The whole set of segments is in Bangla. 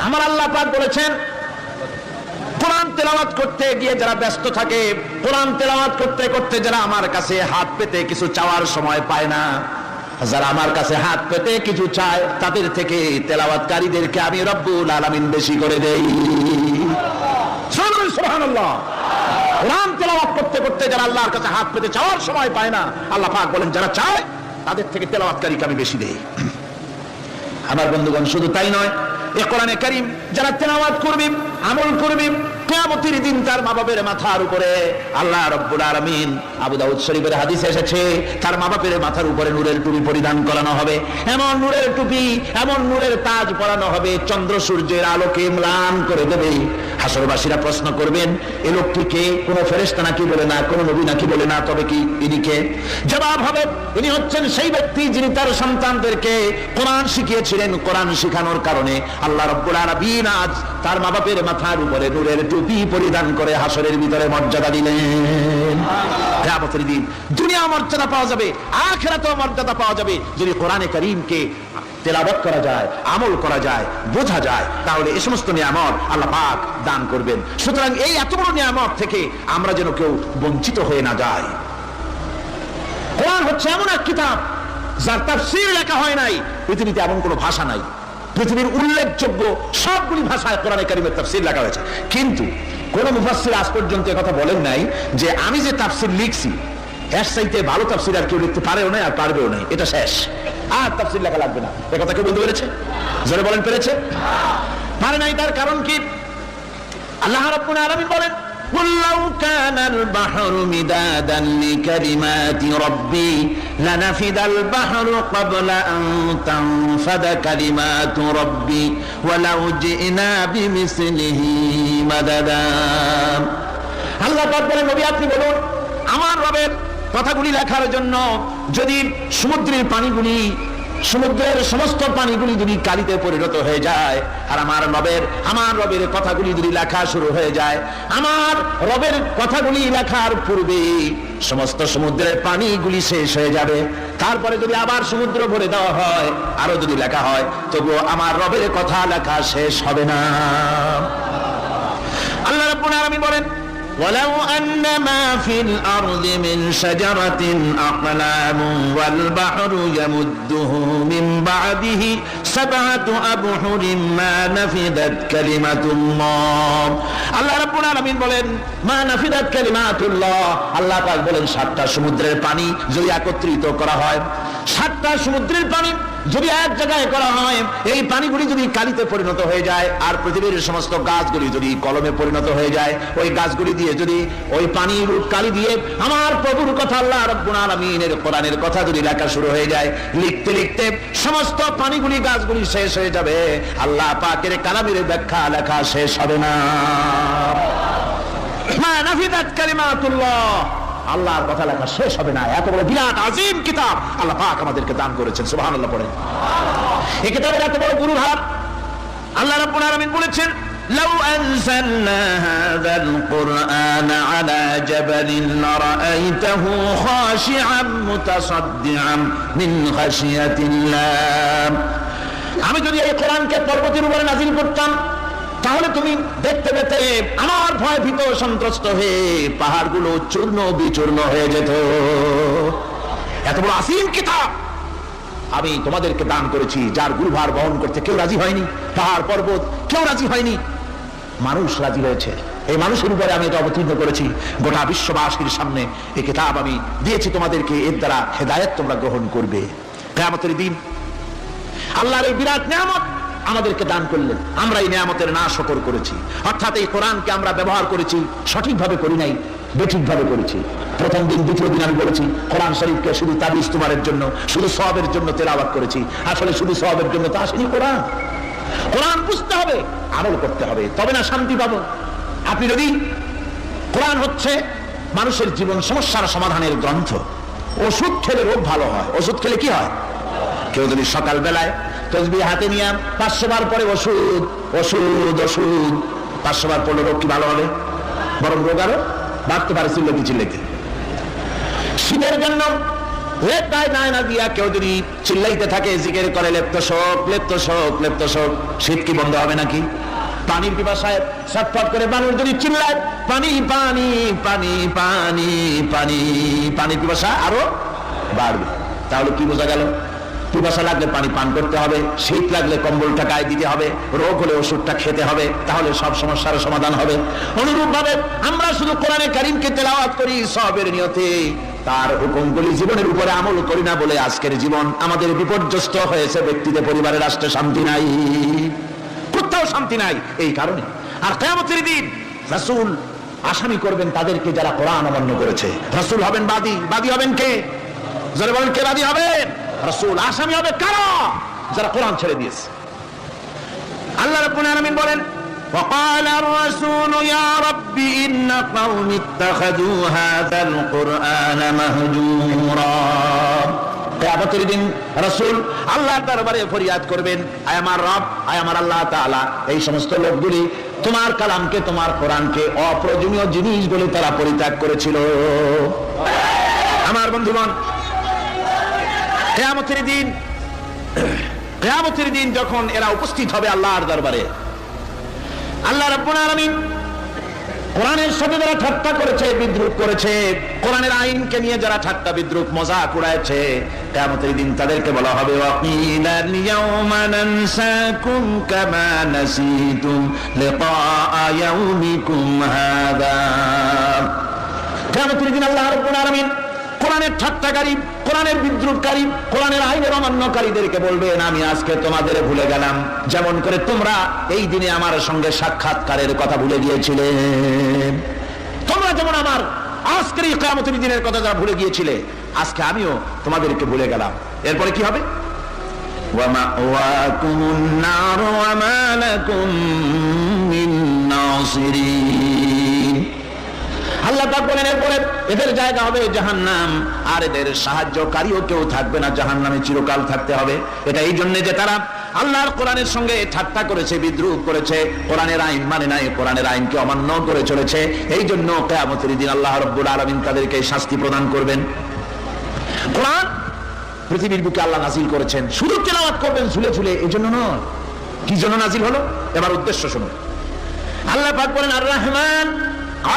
আমার আল্লাহ পাক বলেছেন, কোরআন তেলাওয়াত করতে গিয়ে যারা ব্যস্ত থাকে, কোরআন তেলাওয়াত করতে করতে যারা আমার কাছে হাত পেতে কিছু চাওয়ার সময় পায় না, যারা আমার কাছে হাত পেতে কিছু চায়, তাদের থেকে তেলাওয়াতকারীদেরকে আমি রব্বুল আলামিন বেশি করে দেই। সুবহানাল্লাহ। কোরআন তেলাওয়াত করতে করতে যারা আল্লাহর কাছে হাত পেতে চাওয়ার সময় পায় না, আল্লাহ পাক বলেন যারা চায় তাদের থেকে তেলাওয়াতকারীকে আমি বেশি দেই। আমার বন্ধুগণ, শুধু তাই নয়, এই কোরআনে কারীম যারা তেলাওয়াত করবে, আমল করবে, কিয়ামতের দিন তার মা বাপের মাথার উপরে আল্লাহ রাব্বুল আলামিন, আবু দাউদ শরীফের হাদিসে এসেছে, তার মা বাপের মাথার উপরে নূরের টুপি পরিধান করানো হবে। এমন নূরের টুপি, এমন নূরের তাজ পরানো হবে, চন্দ্র সূর্যের আলোকে ম্লান করে দেবে। হাসরবাসীরা প্রশ্ন করবেন, এই লোকটিকে কোন ফেরেশতা নাকি বলে না, কোন নবী নাকি বলে না, তবে কি ইনি কে? জবাব হবে, ইনি হচ্ছেন সেই ব্যক্তি যিনি তার সন্তানদেরকে কোরআন শিখিয়েছিলেন। কোরআন শিখানোর কারণে আল্লাহ রাব্বুল আলামিন আজ তার মা বাপের মাথার উপরে নূরের টুপি পরিধান করে হাসরের ভিতরে মর্যাদা দিলেন। কিয়ামতের দিন দুনিয়া মর্যাদা পাওয়া যাবে, আখিরাতেও মর্যাদা পাওয়া যাবে যদি কোরআনে কারীমকে তেলাওয়াত করা যায়, আমল করা যায়, বোঝা যায়, তাহলে এই সমস্ত নিয়ামত আল্লাহ পাক দান করবেন। সুতরাং এই এত বড় নিয়ামত থেকে আমরা যেন কেউ বঞ্চিত হয়ে না যায়। কোরআন হচ্ছে এমন এক কিতাব যার তাফসীর লেখা হয় নাই, পৃথিবীতে এমন কোনো ভাষা নাই। পৃথিবীর উল্লেখযোগ্য সবগুলি ভাষায় কোরআনে কারীমের তাফসীর লেখা হয়েছে, কিন্তু কোন মুফাসসির আজ পর্যন্ত কথা বলেন নাই যে আমি যে তাফসীর লিখছি এর চাইতে ভালো তাফসীর আর কেউ লিখতে পারেও না, আর পারবেও না, এটা শেষ, আর তাফসীর লেখা লাগবে না। এ কথা কেউ বলতে পেরেছে? জোরে বলেন, পেরেছে? পারে নাই। তার কারণ কি? আল্লাহ রাব্বুল আলামিন বলেন, قُلْ لَوْ كَانَ الْبَحْرُ مِدَادًا لِكَلِمَاتِ رَبِّي لَنَفِدَ الْبَحْرُ قَبْلَ أَن تَنفَدَ كَلِمَاتُ رَبِّي وَلَوْ جِئْنَا بِمِثْلِهِ مَدَدًا। আল্লাহ পাক বলেন, নবী আপনি বলুন, আমার রবের কথাগুলি লেখার জন্য যদি সমুদ্রের পানিগুলি, সমুদ্রের সমস্ত পানিগুলি যদি কালিতে পরিণত হয়ে যায়, আর আমার রবের কথাগুলি যদি লেখা শুরু হয়ে যায়, আমার রবের কথাগুলি লেখার পূর্বে সমস্ত সমুদ্রের পানিগুলি শেষ হয়ে যাবে, তারপরে যদি আবার সমুদ্র ভরে দেওয়া হয়, আরো যদি লেখা হয়, তবুও আমার রবের কথা লেখা শেষ হবে না। আল্লাহ রাব্বুল আলামিন বলেন, وَلَوْ أَنَّ مَا فِي الْأَرْضِ مِنْ شَجَرَةٍ أَقْلَامٌ وَالْبَحْرُ يَمُدُّهُ مِنْ بَعْدِهِ سَبْعَةُ أَبْحُرٍ مَا نَفِدَتْ كَلِمَةُ اللَّهِ। আল্লাহ রাব্বুল আলামিন বলেন, মা নাফিদাত কালিমাতুল্লাহ। আল্লাহ পাক বলেন, 7টা সমুদ্রের পানি যদি একত্রিত করা হয়, 7টা সমুদ্রের পানি যদি এক জায়গায় করা হয়, এই পানিগুলি যদি কালিতে পরিণত হয়ে যায়, আর পৃথিবীর সমস্ত গাছগুলি যদি কলমে পরিণত হয়ে যায়, ওই গাছগুলি দিয়ে যদি ওই পানির কালি দিয়ে আমার প্রভুর কথা, আল্লাহ রাব্বুল আলামিনের কোরআনের কথা যদি লেখা শুরু হয়ে যায়, লিখতে লিখতে সমস্ত পানিগুলি, গাছগুলি শেষ হয়ে যাবে, আল্লাহ পাকের কালামের ব্যাখ্যা লেখা শেষ হবে না। মা নাফিদাত কালিমাতুল্লাহ, আল্লাহর কথা লেখা শেষ হবে না। এত বড় বিরাট আজিম কিতাব আল্লাহ পাক আমাদেরকে দান করেছেন, সুবহানাল্লাহ পড়েন। এই কিতাবের এত বড় গুরুভার আল্লাহ রাব্বুল আলামিন বলেছেন, লাউ আনজালনা হাযাল কুরআন আলা জাবালিন লারাআইতাহু খাশিআন মুতাসাদ্দিআন মিন খাশিয়াতিল্লাহ। আমি যদি এই কোরআনকে পর্বতের উপরে নাযিল করতাম, তাহলে তুমি দেখতে পেতে আমার ভয় ভীত সন্ত্রস্ত হয়ে পাহাড়গুলো চূর্ণ বিচূর্ণ হয়ে যেত। এত বড় আসীম কিতাব আমি তোমাদেরকে দান করেছি, যার গুরুভার বহন করতে কেউ রাজি হয়নি, পাহাড় পর্বত কেউ রাজি হয়নি, মানুষ রাজি হয়েছে। এই মানুষের উপরে আমি এটা অবতীর্ণ করেছি, গোটা বিশ্ববাসীর সামনে এই কিতাব আমি দিয়েছি তোমাদেরকে, এর দ্বারা হেদায়েত তোমরা গ্রহণ করবে। কিয়ামতের দিন আল্লাহর এই বিরাট নিয়ামত আমাদেরকে দান করলেন, আমরা এই নিয়ামতের না শুকর করেছি, অর্থাৎ এই কোরআনকে আমরা ব্যবহার করেছি, সঠিকভাবে করি নাই, বেঠিকভাবে করেছি। প্রথম দিন দ্বিতীয় দিন আমি বলেছি কোরআন শরীফকে শুধু তাবিজ তোমারের জন্য, শুধু সওয়াবের জন্য তেলাওয়াত করেছি। আসলে শুধু সওয়াবের জন্য তো আসেনি কোরআন। কোরআন বুঝতে হবে, আমল করতে হবে, তবে না শান্তি পাবো। আপনি যদি, কোরআন হচ্ছে মানুষের জীবন সমস্যার সমাধানের গ্রন্থ। ওষুধ খেলে রোগ ভালো হয়। ওষুধ খেলে কি হয়? কেউ যদি সকাল বেলায় তসবিহ হাতে নিয়ে 500 বার পরে ওষুধ ওষুধ ওষুধ 500 বার পড়লে রোগ কি ভালো হবে? বরং রোগ আরো বাড়তে পারে চিল্লাতে চিল্লাতে। শীতের জন্য লেপ্টায় না দিয়া কেউ যদি চিল্লাইতে থাকে, জিকির করে লেপ্ত শোক লেপ্ত শোক লেপ্ত শোক, শীত কি বন্ধ হবে নাকি? পানির পিপাসায় ছটফট করে মানুষ যদি চিল্লায় পানি পানি পানি পানি পানি, পানির পিপাসা আরো বাড়বে। তাহলে কি বোঝা গেল? পিপাসা লাগলে পানি পান করতে হবে, শীত লাগলে কম্বলটা গায়ে দিতে হবে, রোগ হলে ওষুধটা খেতে হবে, তাহলে সব সমস্যার সমাধান হবে। অনুরূপ ভাবে আমরা শুধু কোরআনে কারীমকে তেলাওয়াত করি সওয়াবের নিয়তে, তার হুকুমগুলি জীবনের উপরে আমল করি না বলে আজকের জীবন আমাদের বিপর্যস্ত হয়েছে। ব্যক্তিতে, পরিবারে, রাষ্ট্রে শান্তি নাই, কোথাও শান্তি নাই এই কারণে। আর কিয়ামতের দিন রাসূল আসামি করবেন তাদেরকে যারা কোরআন অমান্য করেছে। রাসূল হবেন বাদী। বাদী হবেন কে? যারা বলেন কে বাদী হবেন? রাসূল। আসামি হবে কারা? যারা কোরআন ছেড়ে দিয়েছে। আল্লাহ রাব্বুল আলামিন বলেন وقال الرسول يا رب إن قوم اتخذوا هذا القرآن مهجورا। কিয়ামতের দিন রাসূল আল্লাহর দরবারে ফরিয়াদ করবেন, আয় আমার রব, আয় আমার আল্লাহ তাআলা, এই সমস্ত লোকগুলি তোমার কালামকে, তোমার কোরআনকে অপ্রয়োজনীয় জিনিস বলে তারা পরিত্যাগ করেছিল। আমার বন্ধুগণ, কিয়ামতের দিন যখন এরা উপস্থিত হবে আল্লাহর দরবারে, আল্লাহ রাব্বুল আলামিন কোরআনের সাথে যারা ঠাট্টা করেছে, বিদ্রুপ করেছে, কোরআনের আইনকে নিয়ে যারা ঠাট্টা বিদ্রুপ মজাক উড়াইছে, কিয়ামতের দিন তাদেরকে বলা হবে ওয়াকিলাল ইয়াউমা নানসাকুম কামা নাসিতুম লিকা ইয়াউমিকুম হাযা। কিয়ামতের দিন আল্লাহ রাব্বুল আলামিন কোরআনের ঠাট্টাকারী, কোরআনের বিদ্রুপকারী, কোরআনের আইনের অমান্যকারীদেরকে বলবেন আমি আজকে তোমাদের ভুলে গেলাম, যেমন করে তোমরা এই দিনে আমার সঙ্গে সাক্ষাৎকারের কথা ভুলে গিয়েছিলে। তোমরা যেমন আমার আজকের এই কিয়ামতের দিনের কথা যারা ভুলে গিয়েছিলে, আজকে আমিও তোমাদেরকে ভুলে গেলাম। এরপরে কি হবে? ওয়া মাওয়াকুমুন নার ওয়া মা লাকুম মিন নাসিরিন। আল্লাহ পাক বলেন এরপরে এদের জায়গা হবে জাহান্নাম, আর এদের সাহায্যকারীও কেউ থাকবে না, জাহান্নামে চিরকাল থাকতে হবে। এটা এই জন্য যে তারা আল্লাহর কোরআনের সঙ্গে ঠাট্টা করেছে, বিদ্রুপ করেছে, কোরআনের আইন মানে নাই, কোরআনের আইনকে অমান্য করে চলেছে। এই জন্য কিয়ামতের দিন আল্লাহ রাব্বুল আলামিন তাদেরকে শাস্তি প্রদান করবেন। কোরআন পৃথিবীর বুকে আল্লাহ নাজিল করেছেন, শুধু তেলাওয়াত করবেন ঝুলে ঝুলে, এই জন্য নয়। কি জন্য নাজিল হলো? এবার উদ্দেশ্য শুনুন। আল্লাহ পাক বলেন আর রহমান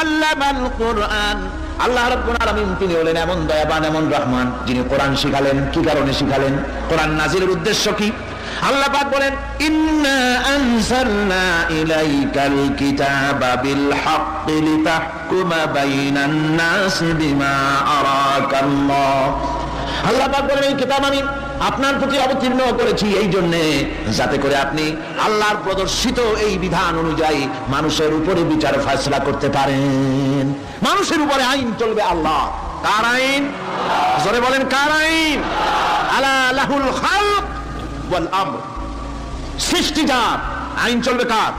আল্লামাল কোরআন। আল্লাহ রাব্বুল আলামিন তিনি হলেন এমন দয়াবান, এমন রহমান, যিনি কোরআন শিখালেন। কি কারণে শিখালেন? কোরআন নাজিলের উদ্দেশ্য কি? আল্লাহ পাক বলেন ইন্না আনসালনা ইলাইকাল কিতাবা বিল হাক্কি লিতাহকুমা বাইনান নাসি বিমা আরাকাল্লাহ। আল্লাহ পাক বলেন এই কিতাব আমি আপনার প্রতি অবতীর্ণ করেছি এই জন্য যাতে করে আপনি আল্লাহর প্রদর্শিত এই বিধান অনুযায়ী মানুষের উপরে বিচার ফয়সালা করতে পারেন। মানুষের উপরে আইন চলবে আল্লাহ। কার আইন? জোরে বলেন কার আইন? আলা লাহুল খালক ওয়াল আমর। সৃষ্টিজাত আইন চলবে কার?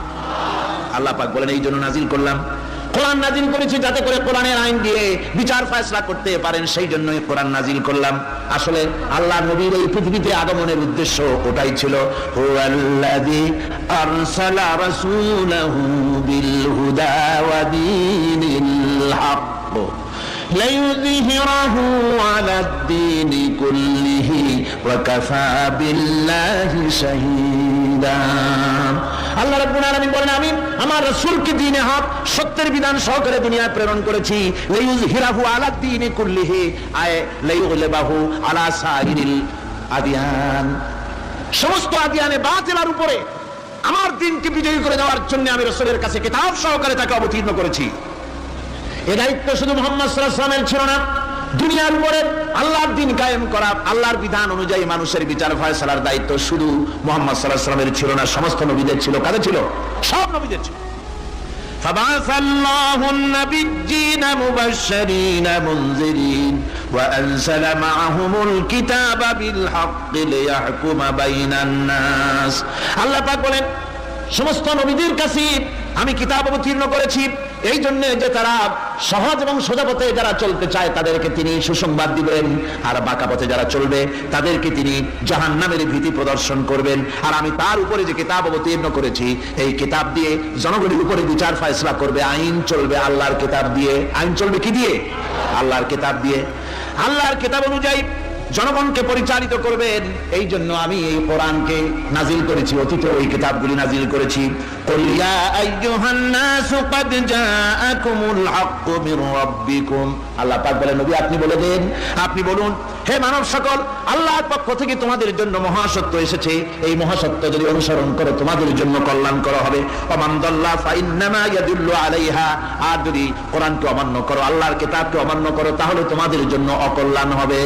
আল্লাহ পাক বলেন এই জন্য নাজিল করলাম, কোরআন নাজিল করেছি যাতে করে কোরআনের আইন দিয়ে বিচার ফয়সালা করতে পারেন, সেই জন্যই কোরআন নাজিল করলাম। আসলে আল্লাহ নবীর এই পৃথিবীতে আগমনের উদ্দেশ্য ওটাই ছিল। হুয়াল্লাযী আরসালা রাসূলাহু বিল হুদা ওয়া দীনিল হক লিইয়ুযহিরাহু আলাদ-দীনি কুল্লিহি ওয়া কাফা বিল্লাহি শাহীদা। আল্লাহ রাব্বুল আলামিন বলেন আমি আমার রাসূলকে দ্বীনে হক, সত্যের বিধান সহকারে দুনিয়ায় প্রেরণ করেছি। লিইয়ুযহিরাহু আলাদ-দীনি কুল্লিহি আয় লিইয়ুগলিবাহু আলা সাইরিল আদিয়ান। সমস্ত আদিয়ানে বাতিলের উপরে আমার দ্বীনকে বিজয়ী করে দেওয়ার জন্য আমি রাসূলের কাছে কিতাব সহকারে তাকে অবতীর্ণ করেছি। এই দায়িত্ব শুধু মুহাম্মদ সাল্লাল্লাহু আলাইহি ওয়াসাল্লামের ছিল না, দুনিয়ার উপরে আল্লাহর দ্বীন কায়েম করা, আল্লাহর বিধান অনুযায়ী মানুষের বিচার ফয়সালার দায়িত্ব শুধু মুহাম্মদ সাল্লাল্লাহু আলাইহি ওয়াসাল্লামের ছিল না, সমস্ত নবীদের ছিল। কাদের ছিল? সব নবীদের ছিল। ফাবাসাল্লাহু আন-নাবিয়্যিনা মুবাশশিরিনা মুনযিরিন ওয়া আনসালা মা'আহুমুল কিতাবা বিল হাক্কি লিয়াহকুমা বাইনান নাস। আল্লাহ পাক বলেন সমস্ত নবীদের কাছে আমি কিতাব অবতীর্ণ করেছি এই জন্য যে তারা সহজ এবং সোজা পথে যারা চলতে চায় তাদেরকে তিনি সুসংবাদ দিবেন, আর বাঁকা পথে যারা চলবে তাদেরকে তিনি জাহান্নামের ভীতি প্রদর্শন করবেন। আর আমি তার উপরে যে কিতাব অবতীর্ণ করেছি এই কিতাব দিয়ে জনগণের উপরে বিচার ফয়সালা করবে, আইন চলবে আল্লাহর কিতাব দিয়ে। আইন চলবে কি দিয়ে? আল্লাহর কিতাব দিয়ে। আল্লাহর কিতাব অনুযায়ী জনগণকে পরিচালিত করবেন। এই জন্য আমি এই কোরআনকে নাজিল করেছি, অতীতে ওই কিতাবগুলি নাজিল করেছি। কুল ইয়া আইয়ুহান নাসু ক্বাদ জাআকুমুল হাক্কু মির রাব্বিকুম, আল্লাহ পাক বলেন নবী আপনি বলে দেন, আপনি বলুন হে মানব সকল, আল্লাহর পক্ষ থেকে তোমাদের জন্য মহাসত্য এসেছে, এই মহাসত্য যদি অনুসরণ করো তোমাদের জন্য কল্যাণকর হবে। ওমান দাল্লা ফাইন্নামা ইয়াদুল্লু আলাইহা, আর যদি কোরআনকে অমান্য করো, আল্লাহর কিতাবকে অমান্য করো, তাহলে তোমাদের জন্য অকল্যাণ হবে।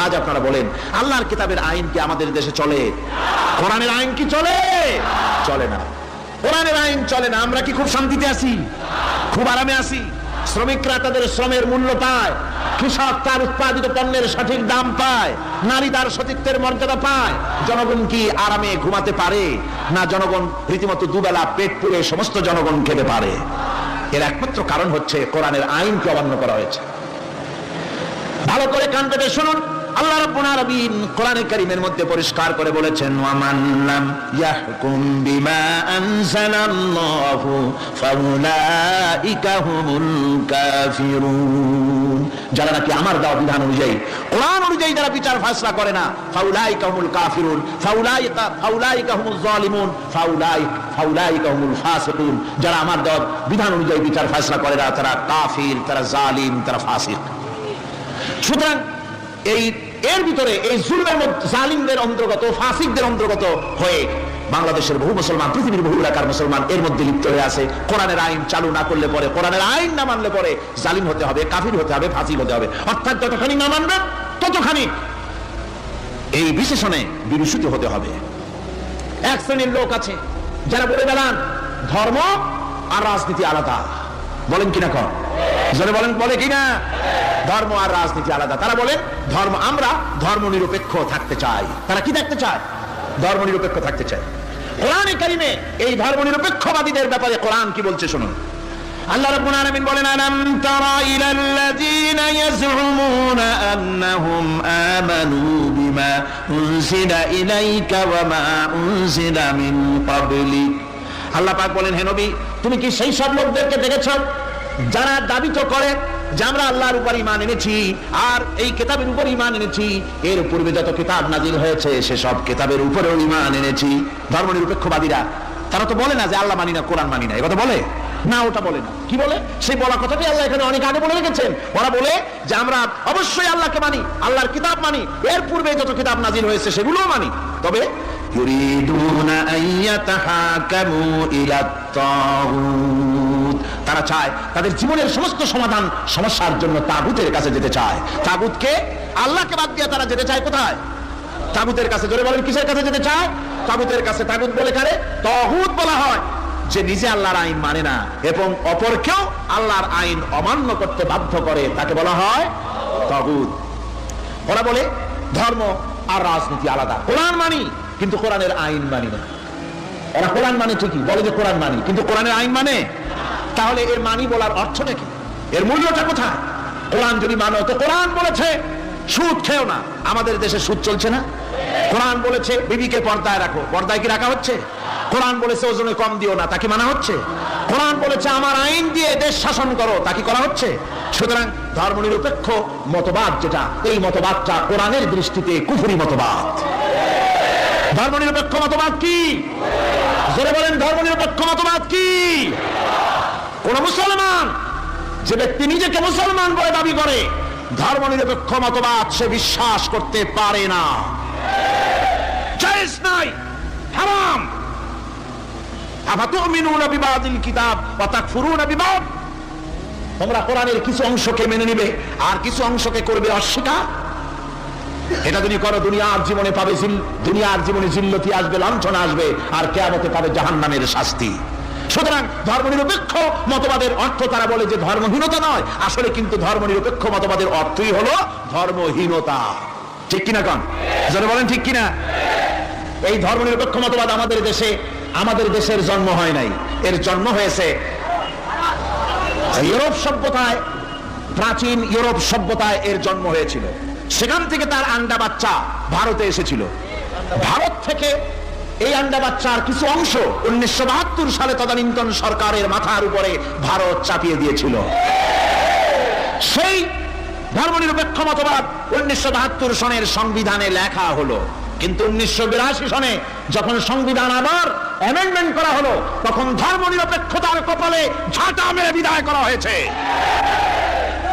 আজ আপনারা বলেন আল্লাহর কিতাবের আইন কি আমাদের দেশে চলে? কোরআনের আইন কি চলে? চলে না। কোরআনের আইন চলে না। আমরা কি খুব শান্তিতে আছি? খুব আরামে আছি? শ্রমিকরা তাদের শ্রমের মূল্য পায়, কৃষক তার উৎপাদিত পণ্যের সঠিক দাম পায়, নারী তার সতীত্বের মর্যাদা পায়। জনগণ কি আরামে ঘুমাতে পারে? না, জনগণ রীতিমতো দুবেলা পেট পুড়ে সমস্ত জনগণ খেতে পারে। এর একমাত্র কারণ হচ্ছে কোরআনের আইনকে অমান্য করা হয়েছে। ভালো করে কান পেতে শুনুন, আল্লাহ রাব্বুল আলামিন কোরআনে কারীমের মধ্যে পরিষ্কার করে বলেছেন ওয়া মান লাম ইয়াহকুম বিমা আনজালাল্লাহু ফাউলাইকা হুমুল কাফিরুন, যারা নাকি আমার দেওয়া বিধান অনুযায়ী, কোরআন অনুযায়ী যারা বিচার ফয়সালা করে না, ফাউলাইকা হুমুল কাফিরুন, ফাউলাইকা হুমুজ জালিমুন, ফাউলাইকা হুমুল ফাসিকুন, যারা আমার দেওয়া বিধান অনুযায়ী বিচার ফয়সালা করে না তারা কাফির, তারা জালিম, তারা ফাসিক। সুতরাং এর ভিতরে এই জুলমের মধ্যে জালিমদের অন্তর্গত, ফাসিকদের অন্তর্গত হয়ে বাংলাদেশের বহু মুসলমান, পৃথিবীর বহু এলাকার মুসলমান এর মধ্যে লিপ্ত হয়ে আছে। কোরআনের আইন চালু না করলে পরে, কোরআনের আইন না মানলে পরে জালিম হতে হবে, কাফির হতে হবে, ফাসিক হতে হবে। অর্থাৎ যতখানি না মানবেন ততখানি এই বিশেষণে বিরুষিত হতে হবে। এক শ্রেণীর লোক আছে যারা বলে বেড়ান ধর্ম আর রাজনীতি আলাদা। বলেন কিনা? কর জোরে বলেন, বলে কিনা? ধর্ম আর রাজনীতি আলাদা। তারা বলেন আমরা ধর্ম নিরপেক্ষ থাকতে চাই। তারা কি থাকতে চায়? ধর্ম নিরপেক্ষ থাকতে চায়। কোরআনে কারিমে এই ধর্ম নিরপেক্ষবাদীদের ব্যাপারে কোরআন কি বলছে শুনুন। আল্লাহ রাব্বুল আলামিন বলেন আলাম তারা ইলাল্লাযীনা ইয়াজউমুনা আন্নাহুম আমানু বিমা উনজিলা ইলাইকা ওয়া মা উনজিলা মিন ক্বাবলিক। আল্লাহ পাক বলেন হে নবী তুমি কি সেই সব লোকদেরকে দেখেছো যারা দাবি তো করে যে আমরা আল্লাহর উপর ঈমান এনেছি আর এই কিতাবের উপর ঈমান এনেছি, এর পূর্বে যত কিতাব নাজিল হয়েছে সেসব কিতাবের উপরেও ঈমান এনেছি। ধর্ম নিরপেক্ষবাদীরা তারা তো বলে না যে আল্লাহ মানি না, কোরআন মানি না, এই কথা বলে না, ওটা বলে না। কি বলে? সেই বলা কথাটাই আল্লাহ এখানে অনেক আগে বলে রেখেছেন। ওরা বলে যে আমরা অবশ্যই আল্লাহকে মানি, আল্লাহর কিতাব মানি, এর পূর্বে যত কিতাব নাজিল হয়েছে সেগুলোও মানি, তবে ইউরিদুনা আইয়াতাহাকামু ইলাত তাগুত, তারা চায় তাদের জীবনের সমস্ত সমাধান সমস্যার জন্য তাগুতের কাছে যেতে চায়। তাগুতকে, আল্লাহকে বাদ দিয়ে তারা যেতে চায় কোথায়? তাগুতের কাছে। জোরে বলেন কিসের কাছে যেতে চায়? তাগুতের কাছে। তাগুত বলে কারে? তাগুত বলা হয় যে নিজে আল্লাহর আইন মানে না এবং অপরকেও আল্লাহর আইন অমান্য করতে বাধ্য করে, তাকে বলা হয় তাগুত। ওরা বলে ধর্ম আর রাজনীতি আলাদা। কোরআন মানি কিন্তু কোরআনের আইন মানি না। ওরা কোরআন মানে ঠিকই, বলে যে কোরআন মানি, কিন্তু কোরআনের আইন মানে। তাহলে এর মানি বলার অর্থটা কি? এর মূল্যটা কোথায়? কোরআন যদি মানো তো কোরআন বলেছে সুদ খেও না, আমাদের দেশে সুদ চলছে না। কোরআন বলেছে বিবিকে পর্দায় রাখো, পর্দায় কি রাখা হচ্ছে? কোরআন বলেছে ওজনে কম দিও না, তা কি মানা হচ্ছে? কোরআন বলেছে আমার আইন দিয়ে দেশ শাসন করো, তা কি করা হচ্ছে? সুতরাং ধর্মনিরপেক্ষ মতবাদ যেটা, এই মতবাদটা কোরআনের দৃষ্টিতে কুফরি মতবাদ। ধর্মনিরপেক্ষ মতবাদ কি? জোরে বলেন, ধর্মনিরপেক্ষ মতবাদ কি? কোন মুসলমান যে ব্যক্তি নিজেকে মুসলমান বলে দাবি করে, ধর্মনিরপেক্ষ মতবাদ সে বিশ্বাস করতে পারে না, জায়েজ নাই, হারাম। আফাতুমিনুনা বিবাদিল কিতাব ওয়া তাকফুরুনা বিবাদ, তোমরা কোরআনের কিছু অংশকে মেনে নিবে আর কিছু অংশকে করবে অস্বীকার। এটা যদি করো দুনিয়ার জীবনে পাবে, দুনিয়ার জীবনে জিল্লতি আসবে, লাঞ্ছনা আসবে, আর কিয়ামতে পাবে জাহান্নামের শাস্তি। সুতরাং ধর্মনিরপেক্ষ মতবাদের অর্থ তারা বলে যে ধর্মহীনতা নয়, আসলে কিন্তু ধর্মনিরপেক্ষ মতবাদের অর্থই হলো ধর্মহীনতা। ঠিক কিনা কন? যারা বলেন ঠিক কিনা? এই ধর্মনিরপেক্ষ মতবাদ আমাদের দেশের জন্ম হয় নাই, এর জন্ম হয়েছে ইউরোপ সভ্যতায়। প্রাচীন ইউরোপ সভ্যতায় এর জন্ম হয়েছিল, সেখান থেকে তার আন্ডা বাচ্চা ভারতে এসেছিল। ভারত থেকে এই আন্ডা বাচ্চার কিছু অংশ 1972 সালে তদানীন্তন সরকারের মাথার উপরে ভারত চাপিয়ে দিয়েছিল। সেই ধর্মনিরপেক্ষ মতবাদ 1972 সনের সংবিধানে লেখা হলো, কিন্তু 1982 সনে যখন সংবিধান আবার অ্যামেন্ডমেন্ট করা হলো, তখন ধর্মনিরপেক্ষতার কপালে ঝাঁটা মেরে বিদায় করা হয়েছে।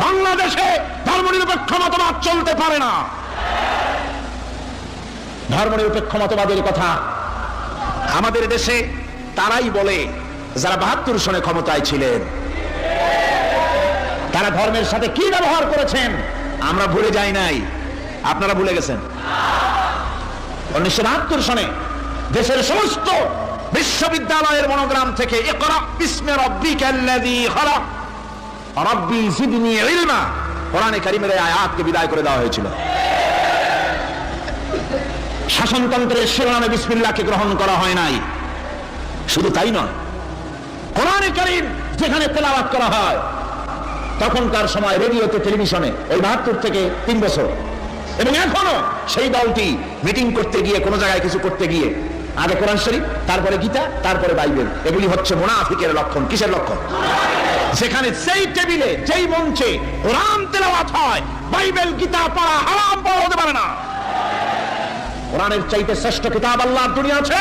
বাংলাদেশে ধর্মনিরপেক্ষ মতবাদ চলতে পারে না। ধর্মনিরপেক্ষ মতবাদের কথা আমাদের দেশে তারাই বলে যারা 72 সনে ক্ষমতায় ছিলেন। তারা ধর্মের সাথে কি ব্যবহার করেছেন আমরা ভুলে যাই নাই, আপনারা ভুলে গেছেন। 1972 সনে দেশের সমস্ত বিশ্ববিদ্যালয়ের মনোগ্রাম থেকে ইকরা বিসমি রাব্বিকাল্লাযী খালাক রাব্বি জিদনি ইলমা কোরআনে কারীমের এই আয়াতকে বিদায় করে দেওয়া হয়েছিল। শাসনতন্ত্রের শিরোনামে বিসমিল্লাহকে গ্রহণ করা হয় নাই। শুধু তাই নয়, কোরআনে কারীম যেখানে তেলাওয়াত করা হয় তখনকার সময় রেডিওতে, টেলিভিশনে ওই 72 থেকে 3 বছর, এবং এখনো সেই দলটি মিটিং করতে গিয়ে, কোন জায়গায় কিছু করতে গিয়ে আগে কোরআন শরীফ, তারপরে গীতা, তারপরে বাইবেল। এগুলি হচ্ছে মুনাফিকের লক্ষণ। কিসের লক্ষণ? যেখানে যেই টেবিলে, যেই মঞ্চে কোরআন তেলাওয়াত হয়, বাইবেল, গীতা পড়া হারাম, পড়া হতে পারে না। কোরআনের চাইতে শ্রেষ্ঠ কিতাব আল্লাহর দুনিয়া আছে।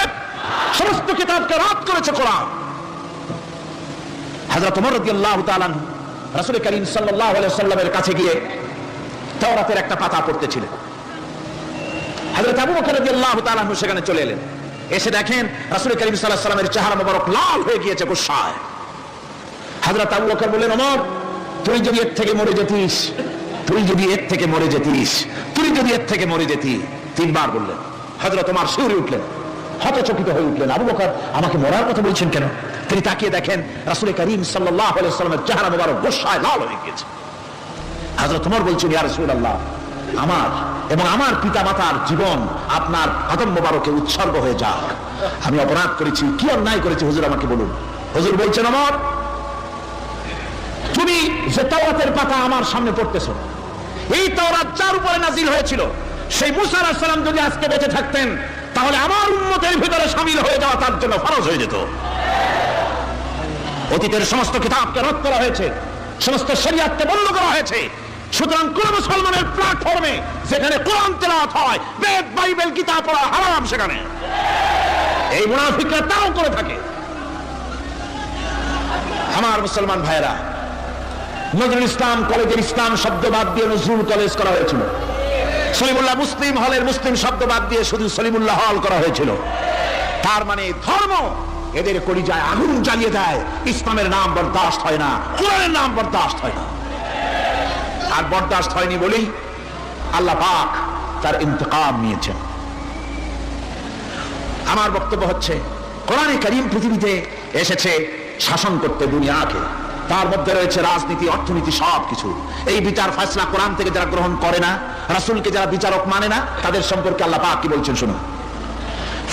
সমস্ত কিতাবকে রাদ করেছে কোরআন। হযরত ওমর রাদিয়াল্লাহু তাআলা রাসূল করিম সাল্লাল্লাহু আলাইহি ওয়াসাল্লামের কাছে গিয়ে তাওরাতের একটা পাতা পড়তেছিলেন। হযরত আবু বকর রাদিয়াল্লাহু তাআলা সেখানে চলে এলেন। এসে দেখেন রাসূল করিম সাল্লাল্লাহু আলাইহি ওয়াসাল্লামের চেহারা মোবারক লাল হয়ে গিয়েছে গুসায়। হযরত আবু বকর বললেন, ওমর, তুই যদি এর থেকে মরে যেতিস, তুই যদি এর থেকে মরে যেতিস, তুই যদি এর থেকে মরে যেতি। 3 বার বললেন। হযরত ওমর শিউরে উঠলেন, হতচকিত হয়ে উঠলেন। আবু বকর আমাকে মরার কথা বলছেন কেন? তিনি তাকিয়ে দেখেন রাসূল করিম সাল্লাল্লাহু আলাইহি ওয়াসাল্লামের চেহারা মোবারক গুসায় লাল হয়ে গিয়েছে। হযরত ওমর বলছেন, ইয়া রাসূলুল্লাহ, আমার এবং আমার পিতামাতার জীবন আপনার কদম মোবারকে উৎসর্গ হয়ে যাক। আমি অপরাধ করেছি, কি অন্যায় করেছি হুজুর আমাকে বলুন। হুজুর বলছেন, ওমর, তুমি যে তাওরাতের পাতা আমার সামনে পড়তেছো, এই তাওরাত যার উপরে নাজিল হয়েছিল, সেই মুসা আলাইহিস সালাম যদি আজকে বেঁচে থাকতেন, তাহলে আমার উম্মতের ভিতরে শামিল হয়ে যাওয়া তার জন্য ফরজ হয়ে যেত। অতীতের সমস্ত কিতাবকে রদ করা হয়েছে, সমস্ত শরিয়াতকে বন্ধ করা হয়েছে। সুতরাং কোন মুসলমানের প্ল্যাটফর্মে যেখানে কোরআন তেলাওয়াত হয়, বেদ, বাইবেল, গীতা পড়া হারাম সেখানে। এই মুনাফিকরা তাও করে থাকে। আমার মুসলমান ভাইরা, নজরুল ইসলাম কলেজের ইসলাম শব্দ বাদ দিয়ে নজরুল কলেজ করা হয়েছিল। সলিমুল্লাহ মুসলিম হলের মুসলিম শব্দ বাদ দিয়ে শুধু সলিমুল্লাহ হল করা হয়েছিল। তার মানে ধর্ম এদের কলিজায় আগুন জ্বালিয়ে দেয়। ইসলামের নাম বরদাস্ত হয় না, কোরআনের নাম বরদাস্ত হয় না। আর বরদাস্ত হয়নি বলেই আল্লাহ পাক তার ইন্তেকাম নিয়েছেন। আমার বক্তব্য হচ্ছে, কোরআনে কারীম পৃথিবীতে এসেছে শাসন করতে দুনিয়াকে। তার মধ্যে রয়েছে রাজনীতি, অর্থনীতি, সবকিছু। এই বিচার ফয়সালা কোরআন থেকে যারা গ্রহণ করে না, রাসূলকে যারা বিচারক মানে না, তাদের সম্পর্কে আল্লাহ পাক কি বলছেন শুনুন।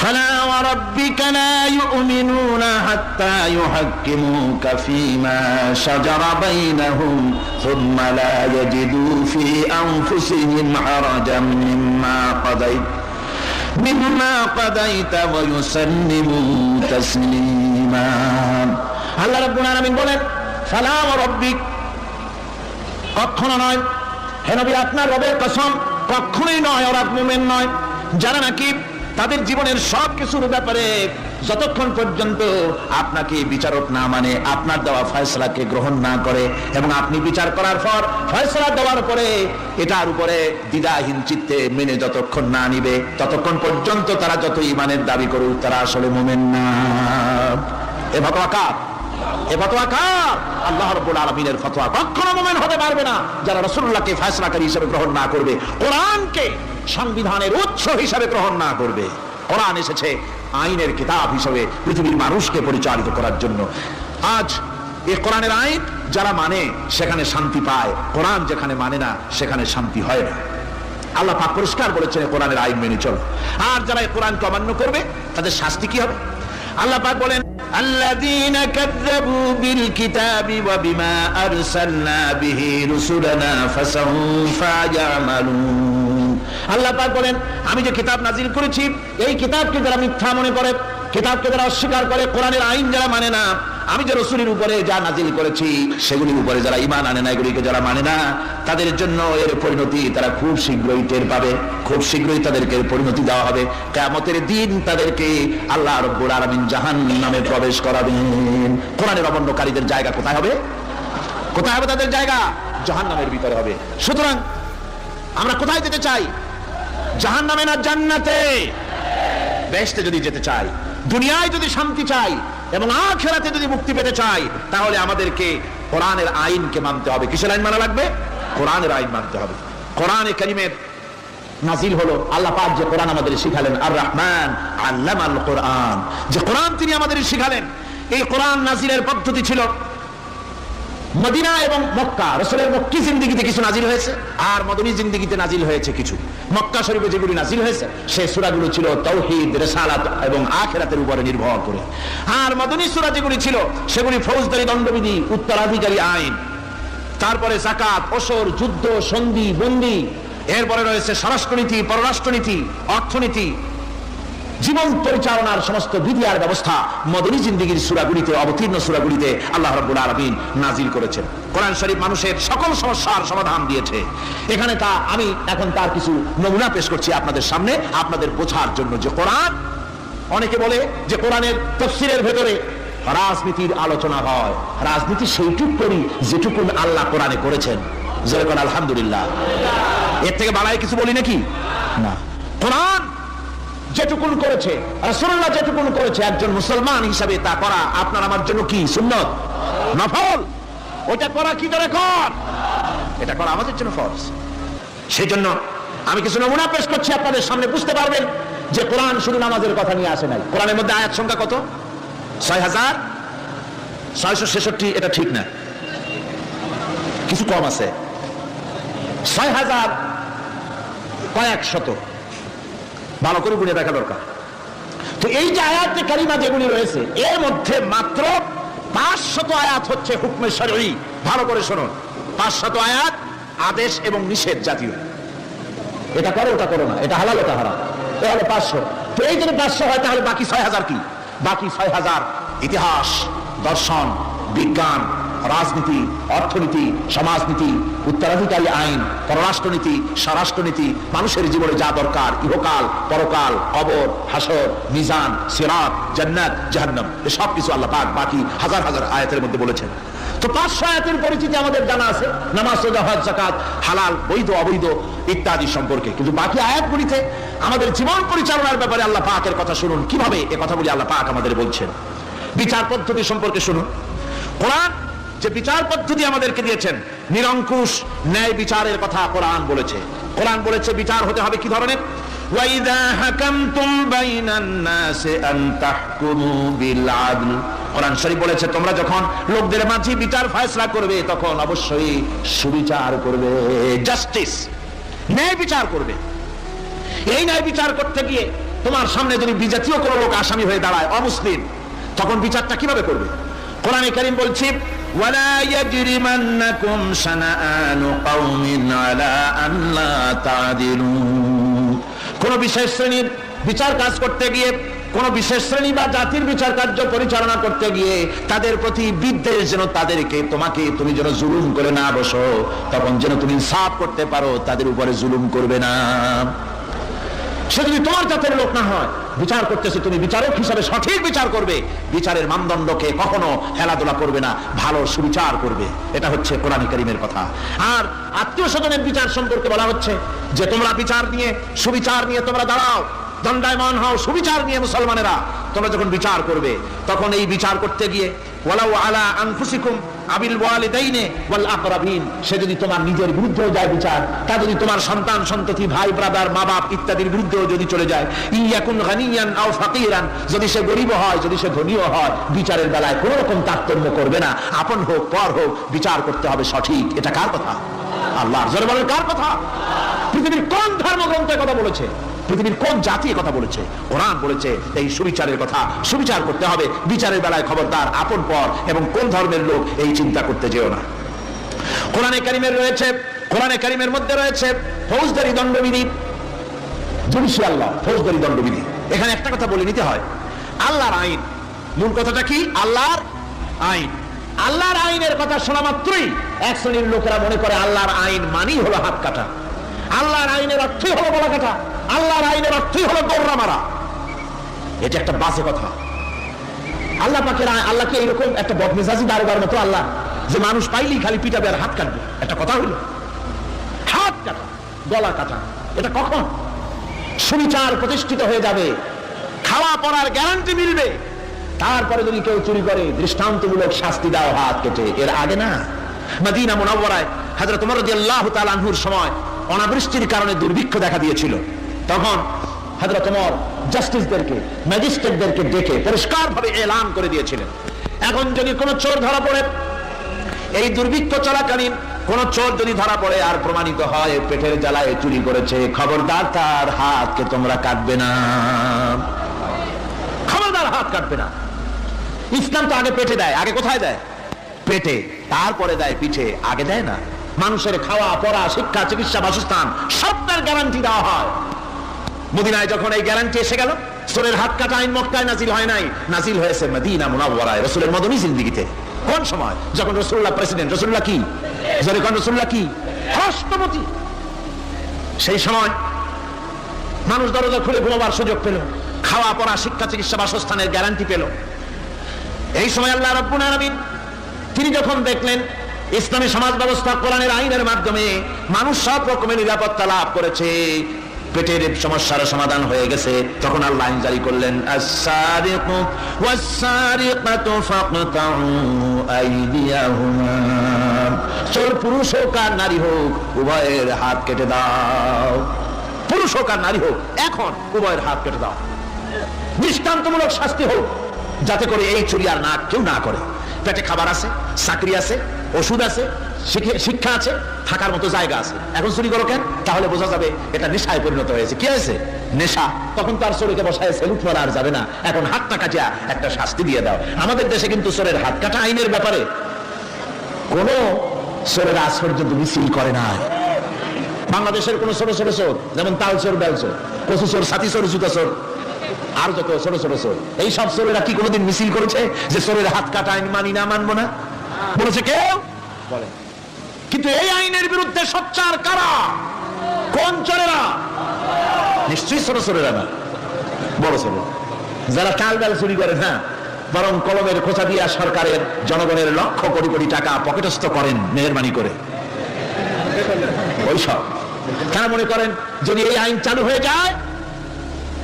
فلا وربك لا يؤمنون حتى يحكموك فيما شجر بينهم ثم لا يجدوا في أنفسهم حرجا مما قضيت ويسلموا تسليما। আল্লাহ রাব্বুল আলামিন বলেন, ফালা ওয়ারাব্বিক, কখনো নয় হে নবী, আপনার রবের কসম, কখনোই নয়। ওরা মুমিন নয় যারা নাকি তাদের জীবনের সব কিছুর ব্যাপারে যতক্ষণ পর্যন্ত আপনাকে বিচারক না মানে, আপনার দেওয়া ফয়সালাকে গ্রহণ না করে, এবং আপনি বিচার করার পর ফয়সালা দেওয়ার পরে এটার উপরে দ্বিধাহীন চিত্তে মেনে যতক্ষণ না নিবে, ততক্ষণ পর্যন্ত তারা যত ঈমানের দাবি করুক, তারা আসলে মুমিন না। এ ফতোয়া কার? এ ফতোয়া কার? আল্লাহ রাব্বুল আলামিনের ফতোয়া। কখনো মুমিন হতে পারবে না যারা রাসূলুল্লাহকে ফয়সালাকারী হিসেবে গ্রহণ না করবে, কোরআনকে সংবিধানের উৎস হিসেবে গ্রহণ না করবে। কোরআন এসেছে আইনের কিতাব হিসেবে পৃথিবীর মানুষকে পরিচালিত করার জন্য। আজ এই কোরআনের আইন যারা মানে সেখানে শান্তি পায়, কোরআন যেখানে মানে না সেখানে শান্তি হয় না। আল্লাহ পাক পরিষ্কার বলেছেন কোরআনের আইন মেনে চলো। আর যারা এই কোরআনকে অমান্য করবে তাদের শাস্তি কি হবে? আল্লাহ পাক বলেন, আল্লাযীনা কাযযাবু বিল কিতাবি ওয়া বিমা আরসালনা বিহি রুসুলানা ফাসাউফা ইয়ামালুন। আল্লাহ পাক বলেন, আমি যে কিতাব নাজিল করেছি, এই কিতাবকে যারা মিথ্যা মনে করে, কিতাবকে যারা অস্বীকার করে, কোরআনের আইন যারা মানে না, আমি যে রাসূলের উপরে যা নাজিল করেছি সেগুলির উপরে যারা ঈমান আনে না, এগুলিকে যারা মানে না, তাদের জন্য এর পরিণতি তারা খুব শীঘ্রই টের পাবে, খুব শীঘ্রই তাদেরকে পরিণতি দেওয়া হবে। কিয়ামতের দিন তাদেরকে আল্লাহ রাব্বুল আলামিন জাহান্নামে প্রবেশ করাবেন। কোরআনের অমান্যকারীদের জায়গা কোথায় হবে? কোথায় হবে তাদের জায়গা? জাহান্নামের ভিতরে হবে। সুতরাং আমরা কোথায় যেতে চাই? জাহান্নামে না জান্নাতে? বেহেশতে যদি যেতে চাই, দুনিয়ায় যদি শান্তি চাই এবং আখিরাতে যদি মুক্তি পেতে চাই, তাহলে আমাদেরকে কোরআনের আইনকে মানতে হবে। কিসের আইন মানা লাগবে? কোরআনের আইন মানতে হবে। কোরআনে কারীমের নাজিল হলো, আল্লাহ পাক যে কোরআন আমাদের শিখালেন, আর রহমান আল্লামাল কোরআন, যে কোরআন তিনি আমাদের শিখালেন। এই কোরআন নাজিলের পদ্ধতি ছিল মদিনা এবং মক্কা। রাসূলের মক্কি জিন্দেগিতে কিছু নাজিল হয়েছে, আর মদনী জিন্দেগিতে নাজিল হয়েছে কিছু। মক্কা শরীফে যেগুলি নাজিল হয়েছে সেই সূরাগুলো ছিল তাওহীদ, রিসালাত এবং আখিরাতের উপরে নির্ভর করে। আর মদনী সূরা যেগুলি ছিল সেগুলি ফৌজদারি দণ্ডবিধি, উত্তরাধিকারী আইন, তারপরে যাকাত, ওসর, যুদ্ধ, সন্ধি, বন্দী, এরপরে রয়েছে স্বরাষ্ট্রনীতি, পররাষ্ট্রনীতি, অর্থনীতি, জীবন পরিচালনার সমস্ত বিধি আর ব্যবস্থা মদনী জিন্দেগির সূরাগুলিতে, অবতীর্ণ সূরাগুলিতে আল্লাহ রাব্বুল আলামিন নাজিল করেছেন। কোরআন শরীফ মানুষের সকল সমস্যার সমাধান দিয়েছে। এখানে আমি এখন তার কিছু নমুনা পেশ করছি আপনাদের সামনে, আপনাদের বোঝার জন্য যে কোরআন। অনেকে বলে যে কোরআনের তাফসীরের ভেতরে রাজনীতির আলোচনা হয়। রাজনীতি সেইটুকু করি যেটুকু আল্লাহ কোরআনে করেছেন। যেরকম আলহামদুলিল্লাহ, এর থেকে বাড়ায় কিছু বলি নাকি? না। কোরআন যেটুকুন করেছে, রাসূলুল্লাহ যেটুকুন করেছে, একজন মুসলমান হিসাবে তা করা আপনার আমার জন্য কি? সুন্নত, নফল। ওটা করা কি ধরে কর, এটা করা আমাদের জন্য ফরজ। সেই জন্য আমি কিছু নমুনা পেশ করছি আপনাদের সামনে, বুঝতে পারবেন যে কোরআন শুধু নামাজের কথা নিয়ে আসে নাই। কোরআনের মধ্যে আয়াত সংখ্যা কত? ৬৬৬৬। এটা ঠিক না, কিছু কম আছে। ৬০০০ কয়েক শত, ভালো করে গুণে দেখা দরকার। তো এই যে আয়াতে কারিমা যেগুলি রয়েছে, এর মধ্যে মাত্র ৫০০ আয়াত হচ্ছে হুকমে শরঈ। ভালো করে শুনুন, ৫০০ আয়াত আদেশ এবং নিষেধ জাতীয়। এটা করো, ওটা করো না, এটা হালাল, ওটা হারাম, এটা হলো ৫০০। তো এই যদি ৫০০ হয় তাহলে বাকি ৬০০০ কি? বাকি ৬০০০ ইতিহাস, দর্শন, বিজ্ঞান, রাজনীতি, অর্থনীতি, সমাজনীতি, উত্তরাধিকারী আইন, পররাষ্ট্রনীতি, স্বরাষ্ট্রনীতি, মানুষের জীবনে যা দরকার, ইহকাল, পরকাল, কবর, হাসর, মিজান, সিরাত, জান্নাত, জাহান্নাম, সব কিছু আল্লাহ পাক বাকি হাজার হাজার আয়াতের মধ্যে বলেছেন। তো ৫০০ আয়াতের পরিচিতি আমাদের জানা আছে, নামাজ, রোজা, হজ, যাকাত, হালাল, বৈধ, অবৈধ ইত্যাদি সম্পর্কে। কিন্তু বাকি আয়াতগুলিতে আমাদের জীবন পরিচালনার ব্যাপারে আল্লাহ পাকের কথা শুনুন, কিভাবে এ কথাগুলি আল্লাহ পাক আমাদের বলছেন। বিচার পদ্ধতি সম্পর্কে শুনুন। কোরআন যে বিচার পদ্ধতি আমাদেরকে দিয়েছেন, নিরঙ্কুশ ন্যায় বিচারের কথা কোরআন বলেছে। কোরআন বলেছে বিচার হতে হবে কি ধরনের? ওয়াইদা হাকামতুম বাইনান নাসি আন তাহকুমু বিল আদল। কোরআন শরীফ বলেছে তোমরা যখন লোকদের মাঝে বিচার ফয়সালা করবে তখন অবশ্যই সুবিচার করবে, জাস্টিস, ন্যায় বিচার করবে। এই ন্যায় বিচার করতে গিয়ে তোমার সামনে যদি বিজাতীয় কোনো লোক আসামি হয়ে দাঁড়ায়, অমুসলিম, তখন বিচারটা কিভাবে করবে? কোরআনে কারীম বলছে ওয়ালা ইয়াজরিমান্নাকুম শানাআনু কওমিন আলা আল্লা তা'দিলু। কোন বিশেষ শ্রেণীর বিচার কাজ করতে গিয়ে, কোন বিশেষ শ্রেণী বা জাতির বিচার কার্য পরিচালনা করতে গিয়ে তাদের প্রতি বিদ্বেষ যেন তুমি যেন জুলুম করে না বসো, তখন যেন তুমি ইনসাফ করতে পারো, তাদের উপরে জুলুম করবে না। সে যদি তোমার জাতের লোক না হয়, বিচার করতেছে, তুমি বিচারক হিসাবে সঠিক বিচার করবে, বিচারের মানদণ্ডকে কখনো হেলাদোলা করবে না, ভালো সুবিচার করবে। এটা হচ্ছে কোরআন কারীমের কথা। আর আত্মীয় স্বজনের বিচার সম্পর্কে বলা হচ্ছে যে তোমরা বিচার নিয়ে, সুবিচার নিয়ে তোমরা দাঁড়াও, দণ্ডায়মান হও, সুবিচার নিয়ে মুসলমানেরা তোমরা যখন বিচার করবে, তখন এই বিচার করতে গিয়ে ওয়ালাউ আলা আনফুসিকুম আবিল ওয়ালিদাইনি ওয়াল আকরাবিন, সে যদি তোমার নিজের বিরুদ্ধেও যায় বিচার, তা যদি তোমার সন্তান সন্ততি, ভাই ব্রাদার, মা বাপ ইত্যাদির বিরুদ্ধেও যদি চলে যায়, ইয়াকুন গানিয়ান আও ফাকিরান, যদি সে গরিব হয়, যদি সে ধনীও হয়, বিচারের বেলায় কোনো রকম তারতম্য করবে না, আপন হোক পর হোক, বিচার করতে হবে সঠিক। এটা কার কথা? আল্লাহর। জোরে বলেন, কার কথা? পৃথিবীর কোন ধর্মগ্রন্থের কথা বলেছে? পৃথিবীর কোন জাতি কথা বলেছে? কোরআন বলেছে এই সুবিচারের কথা। সুবিচার করতে হবে, বিচারের বেলায় খবরদার আপন পর এবং কোন ধর্মের লোক এই চিন্তা করতে যেও না। কোরআনে কারীমের মধ্যে রয়েছে ফৌজদারি দণ্ডবিধি, জুডিশিয়াল ল, ফৌজদারি দণ্ডবিধি। এখানে একটা কথা বলে নিতে হয়, আল্লাহর আইন, মূল কথাটা কি? আল্লাহর আইন। আল্লাহর আইনের কথা শোনা মাত্রই এক শ্রেণীর লোকেরা মনে করে আল্লাহর আইন মানি হলো হাত কাটা, আল্লাহর আইনের অর্থই হলো গলা কাটা, আল্লাহর আইনের অর্থই হলো দৌড়া মারা। এটা একটা বাজে কথা। আল্লাহ পাকের আল্লাহকে এরকম একটা বদমেজাজি দারোগার মতো আল্লাহ যে মানুষ পাইলেই খালি পিটাবে আর হাত কাটবে, একটা কথা হইল? হাত কাটা, গলা কাটা, এটা কখন সুবিচার প্রতিষ্ঠিত হয়ে যাবে, খাওয়া পড়ার গ্যারান্টি মিলবে, তারপরে যদি কেউ চুরি করে দৃষ্টান্তমূলক শাস্তি দাও হাত কেটে। এর আগে না। মদিনা মুনাওয়ারায় হযরত ওমর রাদিয়াল্লাহু তাআলা আনহুর সময় অনাবৃষ্টির কারণে দুর্ভিক্ষ দেখা দিয়েছিল। তখন হযরত ওমর জাস্টিসদেরকে, ম্যাজিস্ট্রেটদেরকে ডেকে পরিষ্কারভাবে এলান করে দিয়েছিলেন, এখন যদি কোনো চোর ধরা পড়ে, এই দুর্ভিক্ষ চলাকালীন কোন চোর যদি ধরা পড়ে আর প্রমাণিত হয় পেটের জ্বালায় চুরি করেছে, খবরদার তার হাতকে তোমরা কাটবে না, খবরদার হাত কাটবে না। ইসলাম তো আগে পেটে দেয়। আগে কোথায় দেয়? পেটে, তারপরে দেয় পিঠে, আগে দেয় না। মানুষের খাওয়া পড়া, শিক্ষা, চিকিৎসা, বাসস্থান সবটার গ্যারান্টি দেওয়া হয়। মদিনায় যখন এই গ্যারান্টি এসে গেল, চোরের হাত কাটা আইন মক্কায় নাজিল হয় নাই, নাজিল হয়েছে মদিনা মুনাওয়ারায় রাসূলের মদনী জিন্দেগিতে। কোন সময়? যখন রাসূলুল্লাহ প্রেসিডেন্ট। রাসূলুল্লাহ কি? যখন রাসূলুল্লাহ কি রাষ্ট্রপতি, সেই সময় মানুষ দরজা খুলে ঘুমাবার সুযোগ পেল, খাওয়া পড়া, শিক্ষা, চিকিৎসা, বাসস্থানের গ্যারান্টি পেল। এই সময় আল্লাহ রাব্বুল আলামিন তিনি যখন দেখলেন ইসলামী সমাজ ব্যবস্থা কোরআনের আইনের মাধ্যমে মানুষ সব রকমের নিরাপত্তা লাভ করেছে, পেটের সমস্যার সমাধান হয়ে গেছে, তখন আল্লাহ আইন জারি করলেন, আস-সারিকু ওয়াস-সারিকাতু ফাকতাউ আইদিয়াহুমা, চোর পুরুষ হোক আর নারী হোক উভয়ের হাত কেটে দাও। পুরুষ হোক আর নারী হোক এখন উভয়ের হাত কেটে দাও। দৃষ্টান্তমূলক শাস্তি হোক, যাতে করে এই চুরি আর না কেউ না করে। পেটে খাবার আছে, চাকরি আছে, ওষুধ আছে, শিক্ষা আছে, থাকার মতো জায়গা আছে, এখন চুরি করো কেন? তাহলে বোঝা যাবে এটা নেশায় পরিণত হয়েছে। কি হয়েছে? নেশা। তখন তার চোরকে বসায় সেলুট মারা আর যাবে না, এখন হাতটা কাটিয়া একটা শাস্তি দিয়ে দাও। আমাদের দেশে কিন্তু চোরের হাত কাটা আইনের ব্যাপারে কোন চোরের আজ পর্যন্ত মিছিল করে না। বাংলাদেশের কোন ছোট ছোট চোর, যেমন তাল চোর, বেল চোর, কচু চোর, সাথী চোর, জুতা চোর, আর যত ছোট ছোট চোর, এই সব চোরেরা কি কোনোদিন মিছিল করেছে যে চোরের হাত কাটা আইন মানি না, মানবো না? বলেছে কেউ? বলে। কিন্তু এই আইনের বিরুদ্ধে সোচ্চার কারা? কোন চোরেরা? নিশ্চয়ই ছোট চোরেরা না, বড় চোর, যারা তাল বেল চুরি করে না, বরং কলমের খোঁচা দিয়া সরকারের জনগণের লক্ষ কোটি কোটি টাকা পকেটস্থ করেন মেহেরবানি করে। ওইসব তারা মনে করেন যদি এই আইন চালু হয়ে যায়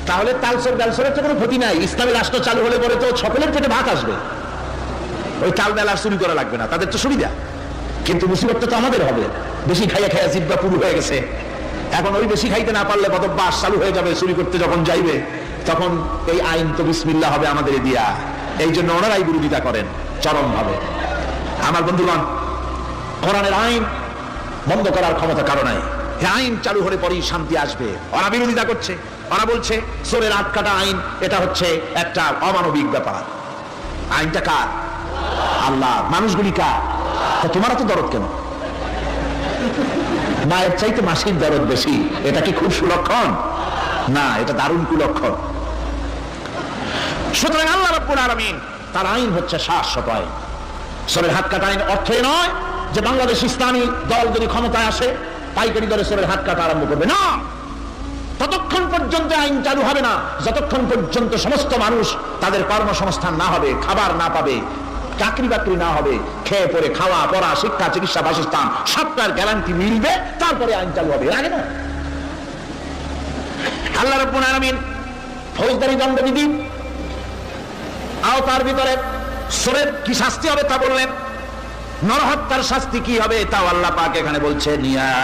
তাহলে তালচোর বেলচোরের তো কোনো ক্ষতি নাই, ইসলামী রাষ্ট্র চালু হলে পরে তো সকলের পেটে ভাত আসবে, ওই তাল বেল আর চুরি করা লাগবে না, তাদের তো সুবিধা। কিন্তু মুসিবতটা তো আমাদের হবে, বেশি খাইয়া খাইয়া জিহ্বা পুরু হয়ে গেছে। এখন ওই বেশি খাইতে না পারলে বদভ্যাস চালু হয়ে যাবে, চুরি করতে যখন যাইবে তখন এই আইন তো বিসমিল্লাহ হবে আমাদের দিয়া। এই জন্য ওনারাই বিরোধিতা করেন চরম ভাবে। আমার বন্ধুগণ, কোরআনের আইন বন্ধ করার ক্ষমতা কারো নাই। আইন চালু হলে পরেই শান্তি আসবে। ওরা বিরোধিতা করছে, ওরা বলছে চোরের হাত কাটা আইন এটা হচ্ছে একটা অমানবিক ব্যাপার। আইনটা কার? আল্লাহ। মানুষগুলি কার? তোমারা তো দরদ কেন? মায়ের চাইতে মাসির দরদ বেশি, এটা কি খুব সুলক্ষণ? না, এটা দারুণ কুলক্ষণ। সুতরাং আল্লাহ রাব্বুল আলামিন তার আইন হচ্ছে শাশ্বত আইন। চোরের হাত কাটা আইন অর্থে নয় যে বাংলাদেশ ইসলামী দল যদি ক্ষমতায় আসে পাইকারি দরে চোরের হাত কাটা আরম্ভ করবে না। ততক্ষণ পর্যন্ত আইন চালু হবে না যতক্ষণ পর্যন্ত সমস্ত মানুষ তাদের কর্মসংস্থান না হবে, খাবার না পাবে, চাকরি বাকরি না হবে, খেয়ে পরে খাওয়া পড়া, শিক্ষা, চিকিৎসা, বাসস্থান সবটার গ্যারান্টি মিলবে, তারপরে আইন চালু হবে। আগে না। আল্লাহ রাব্বুল আলামিন ফৌজদারি দণ্ডবিধি আওতার ভিতরে চোরের কি শাস্তি হবে তা বললেন। নরহত্যার শাস্তি কি হবে তাও আল্লাহ পাক এখানে বলছেন, ইয়া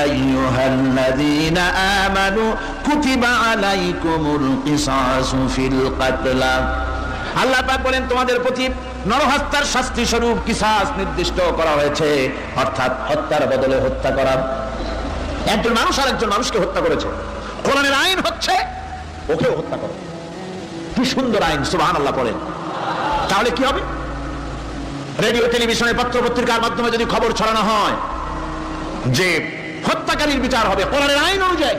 আইয়ুহাল্লাযীনা আমানু কুতিবা আলাইকুমুল কিসাসু ফিল কাতলা। আল্লাহ পাক বলেন তোমাদের প্রতি নরহত্যার শাস্তি স্বরূপ কিসাস নির্দিষ্ট করা হয়েছে, অর্থাৎ হত্যার বদলে হত্যা করা। একজন মানুষ আর একজন মানুষকে হত্যা করেছে, কোরআনের আইন হচ্ছে ওকেও হত্যা করো। কি সুন্দর আইন, সুবহানাল্লাহ পড়েন। তাহলে কি হবে? রেডিও, টেলিভিশনে, পত্র পত্রিকার মাধ্যমে যদি খবর ছড়ানো হয় যে হত্যাকারীর বিচার হবে কোরআনের আইন অনুযায়ী,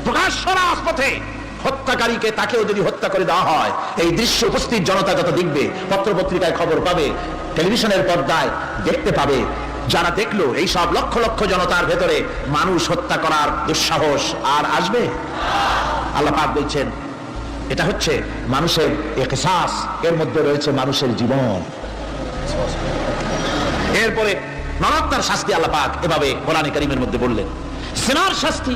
প্রকাশ্য রাজপথে হত্যাকারীকে তাকেও যদি হত্যা করে দেওয়া হয়, এই দৃশ্য উপস্থিত জনতা যত দেখবে, পত্রপত্রিকায় খবর পাবে, টেলিভিশনের পর্দায় দেখতে পাবে, যারা দেখলো এই সব লক্ষ লক্ষ জনতার ভেতরে মানুষ হত্যা করার দুঃসাহস আর আসবে? আল্লাহ পাক বলছেন এটা হচ্ছে মানুষের ইহসাস, এর মধ্যে রয়েছে মানুষের জীবন। এরপরে নরকতার শাস্তি আল্লাহ পাক এভাবে কোরআনে কারীমের মধ্যে বললেন। জিনার শাস্তি,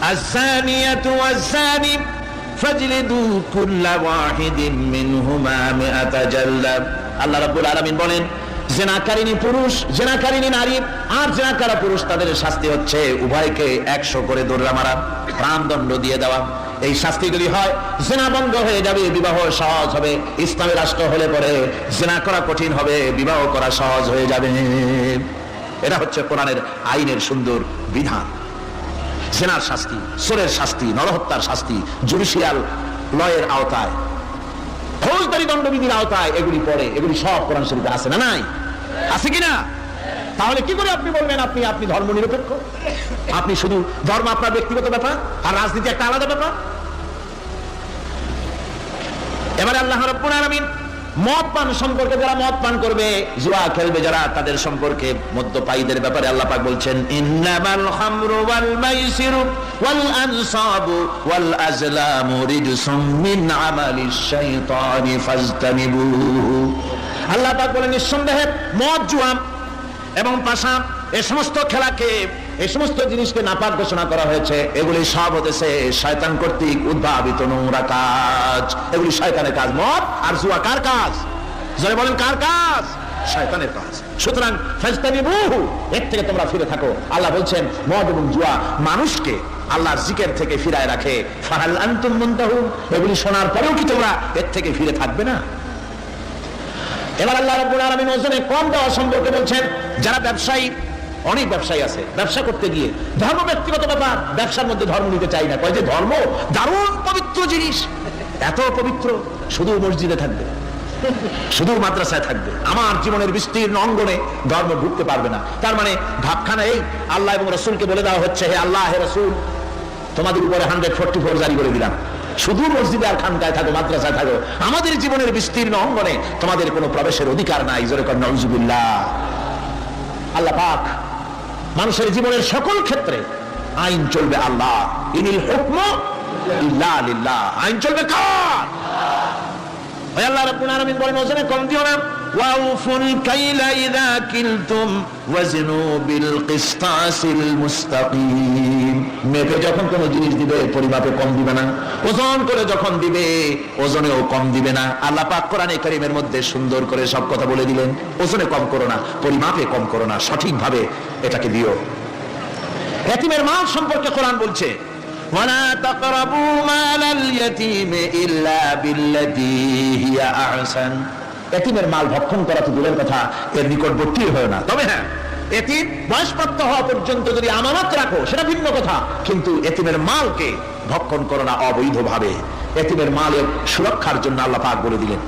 আয-যানিয়াতু ওয়াজ-যানি ফাজলিদু কুল্লা ওয়াহিদিন মিনহুমা মিআতা জালদা। আল্লাহ রাব্বুল আলামিন বলেন জিনাকারিনী পুরুষ, জিনাকারিনী নারী আর জিনাকারা পুরুষ, তাদের শাস্তি হচ্ছে উভয়কে 100 করে দৌড়া মারা, প্রাণদণ্ড দিয়ে দেওয়া। এই শাস্তিগুলি হয় জিনা বন্ধ হয়ে যাবে, বিবাহ সহজ হবে। ইসলামী রাষ্ট্র হলে পরে জিনা করা কঠিন হবে, বিবাহ করা সহজ হয়ে যাবে। এটা হচ্ছে কোরআনের আইনের সুন্দর বিধান। জিনার শাস্তি, চোরের শাস্তি, নরহত্যার শাস্তি জুডিশিয়াল লয়ের আওতায়, ফৌজদারি দণ্ডবিধির আওতায় এগুলি পড়ে। এগুলি সব কোরআন শরীফে আছে না নাই? আছে কিনা? তাহলে কি করে আপনি বলবেন আপনি ধর্ম নিরপেক্ষ? আপনি শুধু ধর্ম আপনার ব্যক্তিগত ব্যাপার আর রাজনীতি একটা আলাদা ব্যাপার। এবারে আল্লাহ রাব্বুল আলামিন মদ পান সম্পর্কে, যারা মদ পান করবে, জুয়া খেলবে যারা, তাদের সম্পর্কে মদ্যপায়ীদের ব্যাপারে আল্লাহ পাক বলছেন ইন্নামাল খামরু ওয়াল মাইসিরু ওয়াল আনসাবু ওয়াল আজলামু রিজসুম মিন আমালিশ শাইতানি ফাজতানিবুহু। আল্লাহ পাক বলেন নিঃসন্দেহে মদ, জুয়া এবং পাশা, এই সমস্ত খেলাকে, এই সমস্ত জিনিসকে নাপাক ঘোষণা করা হয়েছে। এগুলি সব হতেছে শয়তান কর্তৃক উদ্ভাবিত নোংরা কাজ। এগুলি শয়তানের কাজ। মদ আর জুয়া কার কাজ? যারা বলেন কার কাজ? শয়তানের কাজ। সুতরাং ফাজতানিবুহু, এর থেকে তোমরা ফিরে থাকো। আল্লাহ বলছেন মদ এবং জুয়া মানুষকে আল্লাহর জিকির থেকে ফিরায় রাখে। ফাহাল আনতুম মুনতাহুন, এগুলি শোনার পরেও কি তোমরা এর থেকে ফিরে থাকবে না? এবার আল্লাহ রাব্বুল আলামিন ওজনে কম দেওয়া সম্পর্কে বলছেন, যারা ব্যবসায়ী, অনেক ব্যবসায়ী আছে, ব্যবসা করতে গিয়ে ধর্ম ব্যক্তিগত ব্যাপার, ব্যবসার মধ্যে ধর্ম নিতে চাই না। কয় যে ধর্ম দারুণ পবিত্র জিনিস, এত পবিত্র, শুধু মসজিদে থাকবে, শুধু মাদ্রাসায় থাকবে, আমার জীবনের বিস্তীর্ণ অঙ্গনে ধর্ম ঢুকতে পারবে না। তার মানে ভাবখানা এই, আল্লাহ এবং রাসূলকে বলে দেওয়া হচ্ছে হে আল্লাহ, হে রাসূল, তোমাদের উপরে 144 জারি করে দিলাম, শুধু মসজিদে আর খানকায় থাকো, মাদ্রাসায় থাকো, আমাদের জীবনের বিস্তীর্ণ অঙ্গনে তোমাদের কোনো প্রবেশের অধিকার নাই। জোরে কর নাউজুবিল্লাহ। আল্লাহ পাক মানুষের জীবনের সকল ক্ষেত্রে আইন চলবে আল্লাহ। ইনিল হুকমু ইল্লা লিল্লাহ। আইন চলবে কার? আল্লাহ রাব্বুল আলামিন বলেন ওজনে কম দিও না। ওয়াউফুল কাইলা ইযা কিলতুম ওয়াজনু বিল কিসতাসিল মুস্তাকিম। মেপে যখন কোনো জিনিস দিবে পরিমাপে কম দিবে না, ওজন করে যখন দিবে ওজনেও কম দিবে না। আল্লাহ পাক কোরআনে কারীমের মধ্যে সুন্দর করে সব কথা বলে দিলেন। ওজনে কম করো না, পরিমাপে কম করো না, সঠিকভাবে এটাকে দিও। ইয়াতীমের মাল সম্পর্কে কোরআন বলছে ওয়ালা তাকরাবু মালাল ইয়াতীমি ইল্লা বিল্লাতী হিয়া আহসান। ইয়াতীমের মাল ভক্ষণ করা তো দূরের কথা, এর নিকটবর্তী হয় না। তবে হ্যাঁ, ইয়াতীম বয়সপ্রাপ্ত হওয়া পর্যন্ত যদি আমানত রাখো সেটা ভিন্ন কথা, কিন্তু ইয়াতীমের মালকে ভক্ষণ করো না অবৈধভাবে। ইয়াতীমের মালের সুরক্ষার জন্য আল্লাহ পাক বলে দিলেন।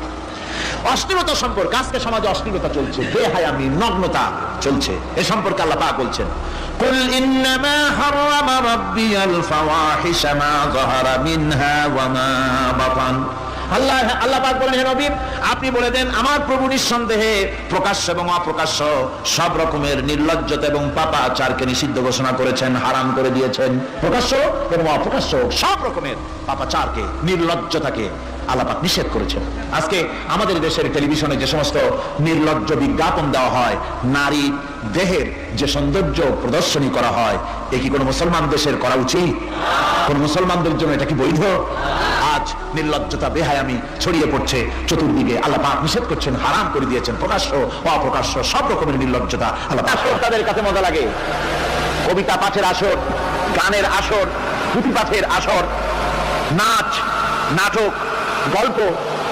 অশ্লীলতা সম্পর্কে, আজকে সমাজে অশ্লীলতা চলছে, বেহায়ামি, নগ্নতা চলছে, এ সম্পর্কে আল্লাহ পাক বলছেন কুল ইন্নামা হারামা রাব্বিয়াল ফাওয়াহিশা মা যাহারা মিনহা ওয়া মা বাতান। আল্লাহ পাক বলেন হে নবী, আপনি বলে দেন আমার প্রভু নিঃসন্দেহে প্রকাশ্য এবং অপ্রকাশ্য সব রকমের নির্লজ্জতা এবং পাপাচারকে নিষিদ্ধ ঘোষণা করেছেন, হারাম করে দিয়েছেন। প্রকাশ্য এবং অপ্রকাশ্য সব রকমের পাপাচারকে, নির্লজ্জতাকে আল্লাহ পাক নিষেধ করেছেন। আজকে আমাদের দেশের টেলিভিশনে যে সমস্ত নির্লজ্জ বিজ্ঞাপন দেওয়া হয়, নারী দেহের যে সৌন্দর্য প্রদর্শনী করা হয়, এ কি কোনো মুসলমান দেশের করা উচিত? কোন মুসলমানদের জন্য এটা কি বৈধ? আজ নির্লজ্জতা, বেহায়ামি ছড়িয়ে পড়ছে চতুর্দিকে। আল্লাহ পাক নিষেধ করছেন, হারাম করে দিয়েছেন প্রকাশ্য অপ্রকাশ্য সব রকমের নির্লজ্জতা। আল্লাহ পাক তাদের কাছে মজা লাগে, কবিতা পাঠের আসর, গানের আসর, পুঁথি পাঠের আসর, নাচ, নাটক, গল্প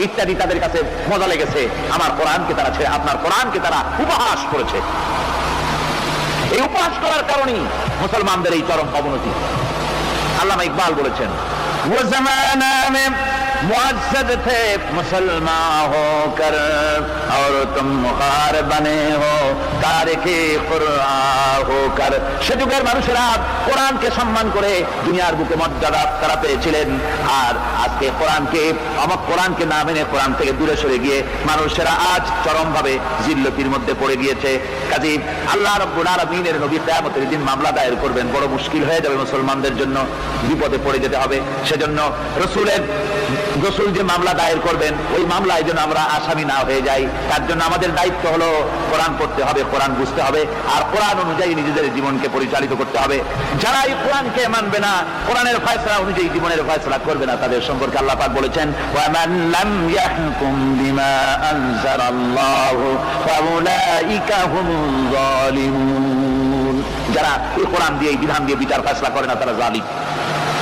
ইত্যাদি তাদের কাছে মজা লেগেছে। আমার কোরআনকে তারা ছেড়ে আপনার কোরআনকে তারা উপহাস করেছে। এই উপহাস করার কারণেই মুসলমানদের এই চরম অবনতি। আল্লামা ইকবাল বলেছেন वो जमाना में मुअज्जद थे मुसलमान होकर और तुम मुखार बने हो तारिके कुরআন होकर। সে যুগের মানুষেরা কোরআনকে সম্মান করে দুনিয়ার বুকে মর্যাদা তারা পেয়েছিলেন, আর আজকে কোরআনকে না মেনে কোরআন থেকে দূরে সরে গিয়ে মানুষেরা আজ চরমভাবে জিল্লতির মধ্যে পড়ে গিয়েছে। কাজেই আল্লাহ রাব্বুল আলামিনের নবী কিয়ামতের দিন মামলা দায়ের করবেন, বড় মুশকিল হয়ে যাবে মুসলমানদের জন্য, বিপদে পড়ে যেতে হবে। সেজন্য রসুল যে মামলা দায়ের করবেন ওই মামলায় যেন আমরা আসামি না হয়ে যাই, তার জন্য আমাদের দায়িত্ব হলো কোরআন পড়তে হবে, কোরআন বুঝতে হবে, আর কোরআন অনুযায়ী নিজেদের জীবনকে পরিচালিত করতে হবে। যারা এই কোরআনকে মানবে না, কোরআনের ফয়সালা অনুযায়ী জীবনের ফয়সালা করবে না, তাদের সম্পর্কে আল্লাহ পাক বলেছেন ওয়ামান লাম ইয়াহকুম বিমা আনজালাল্লাহু ফাউলাইকা হুমুল যালিমুন। যারা এই কোরআন দিয়ে এই বিধান দিয়ে বিচার ফয়সালা করে না তারা জালিম,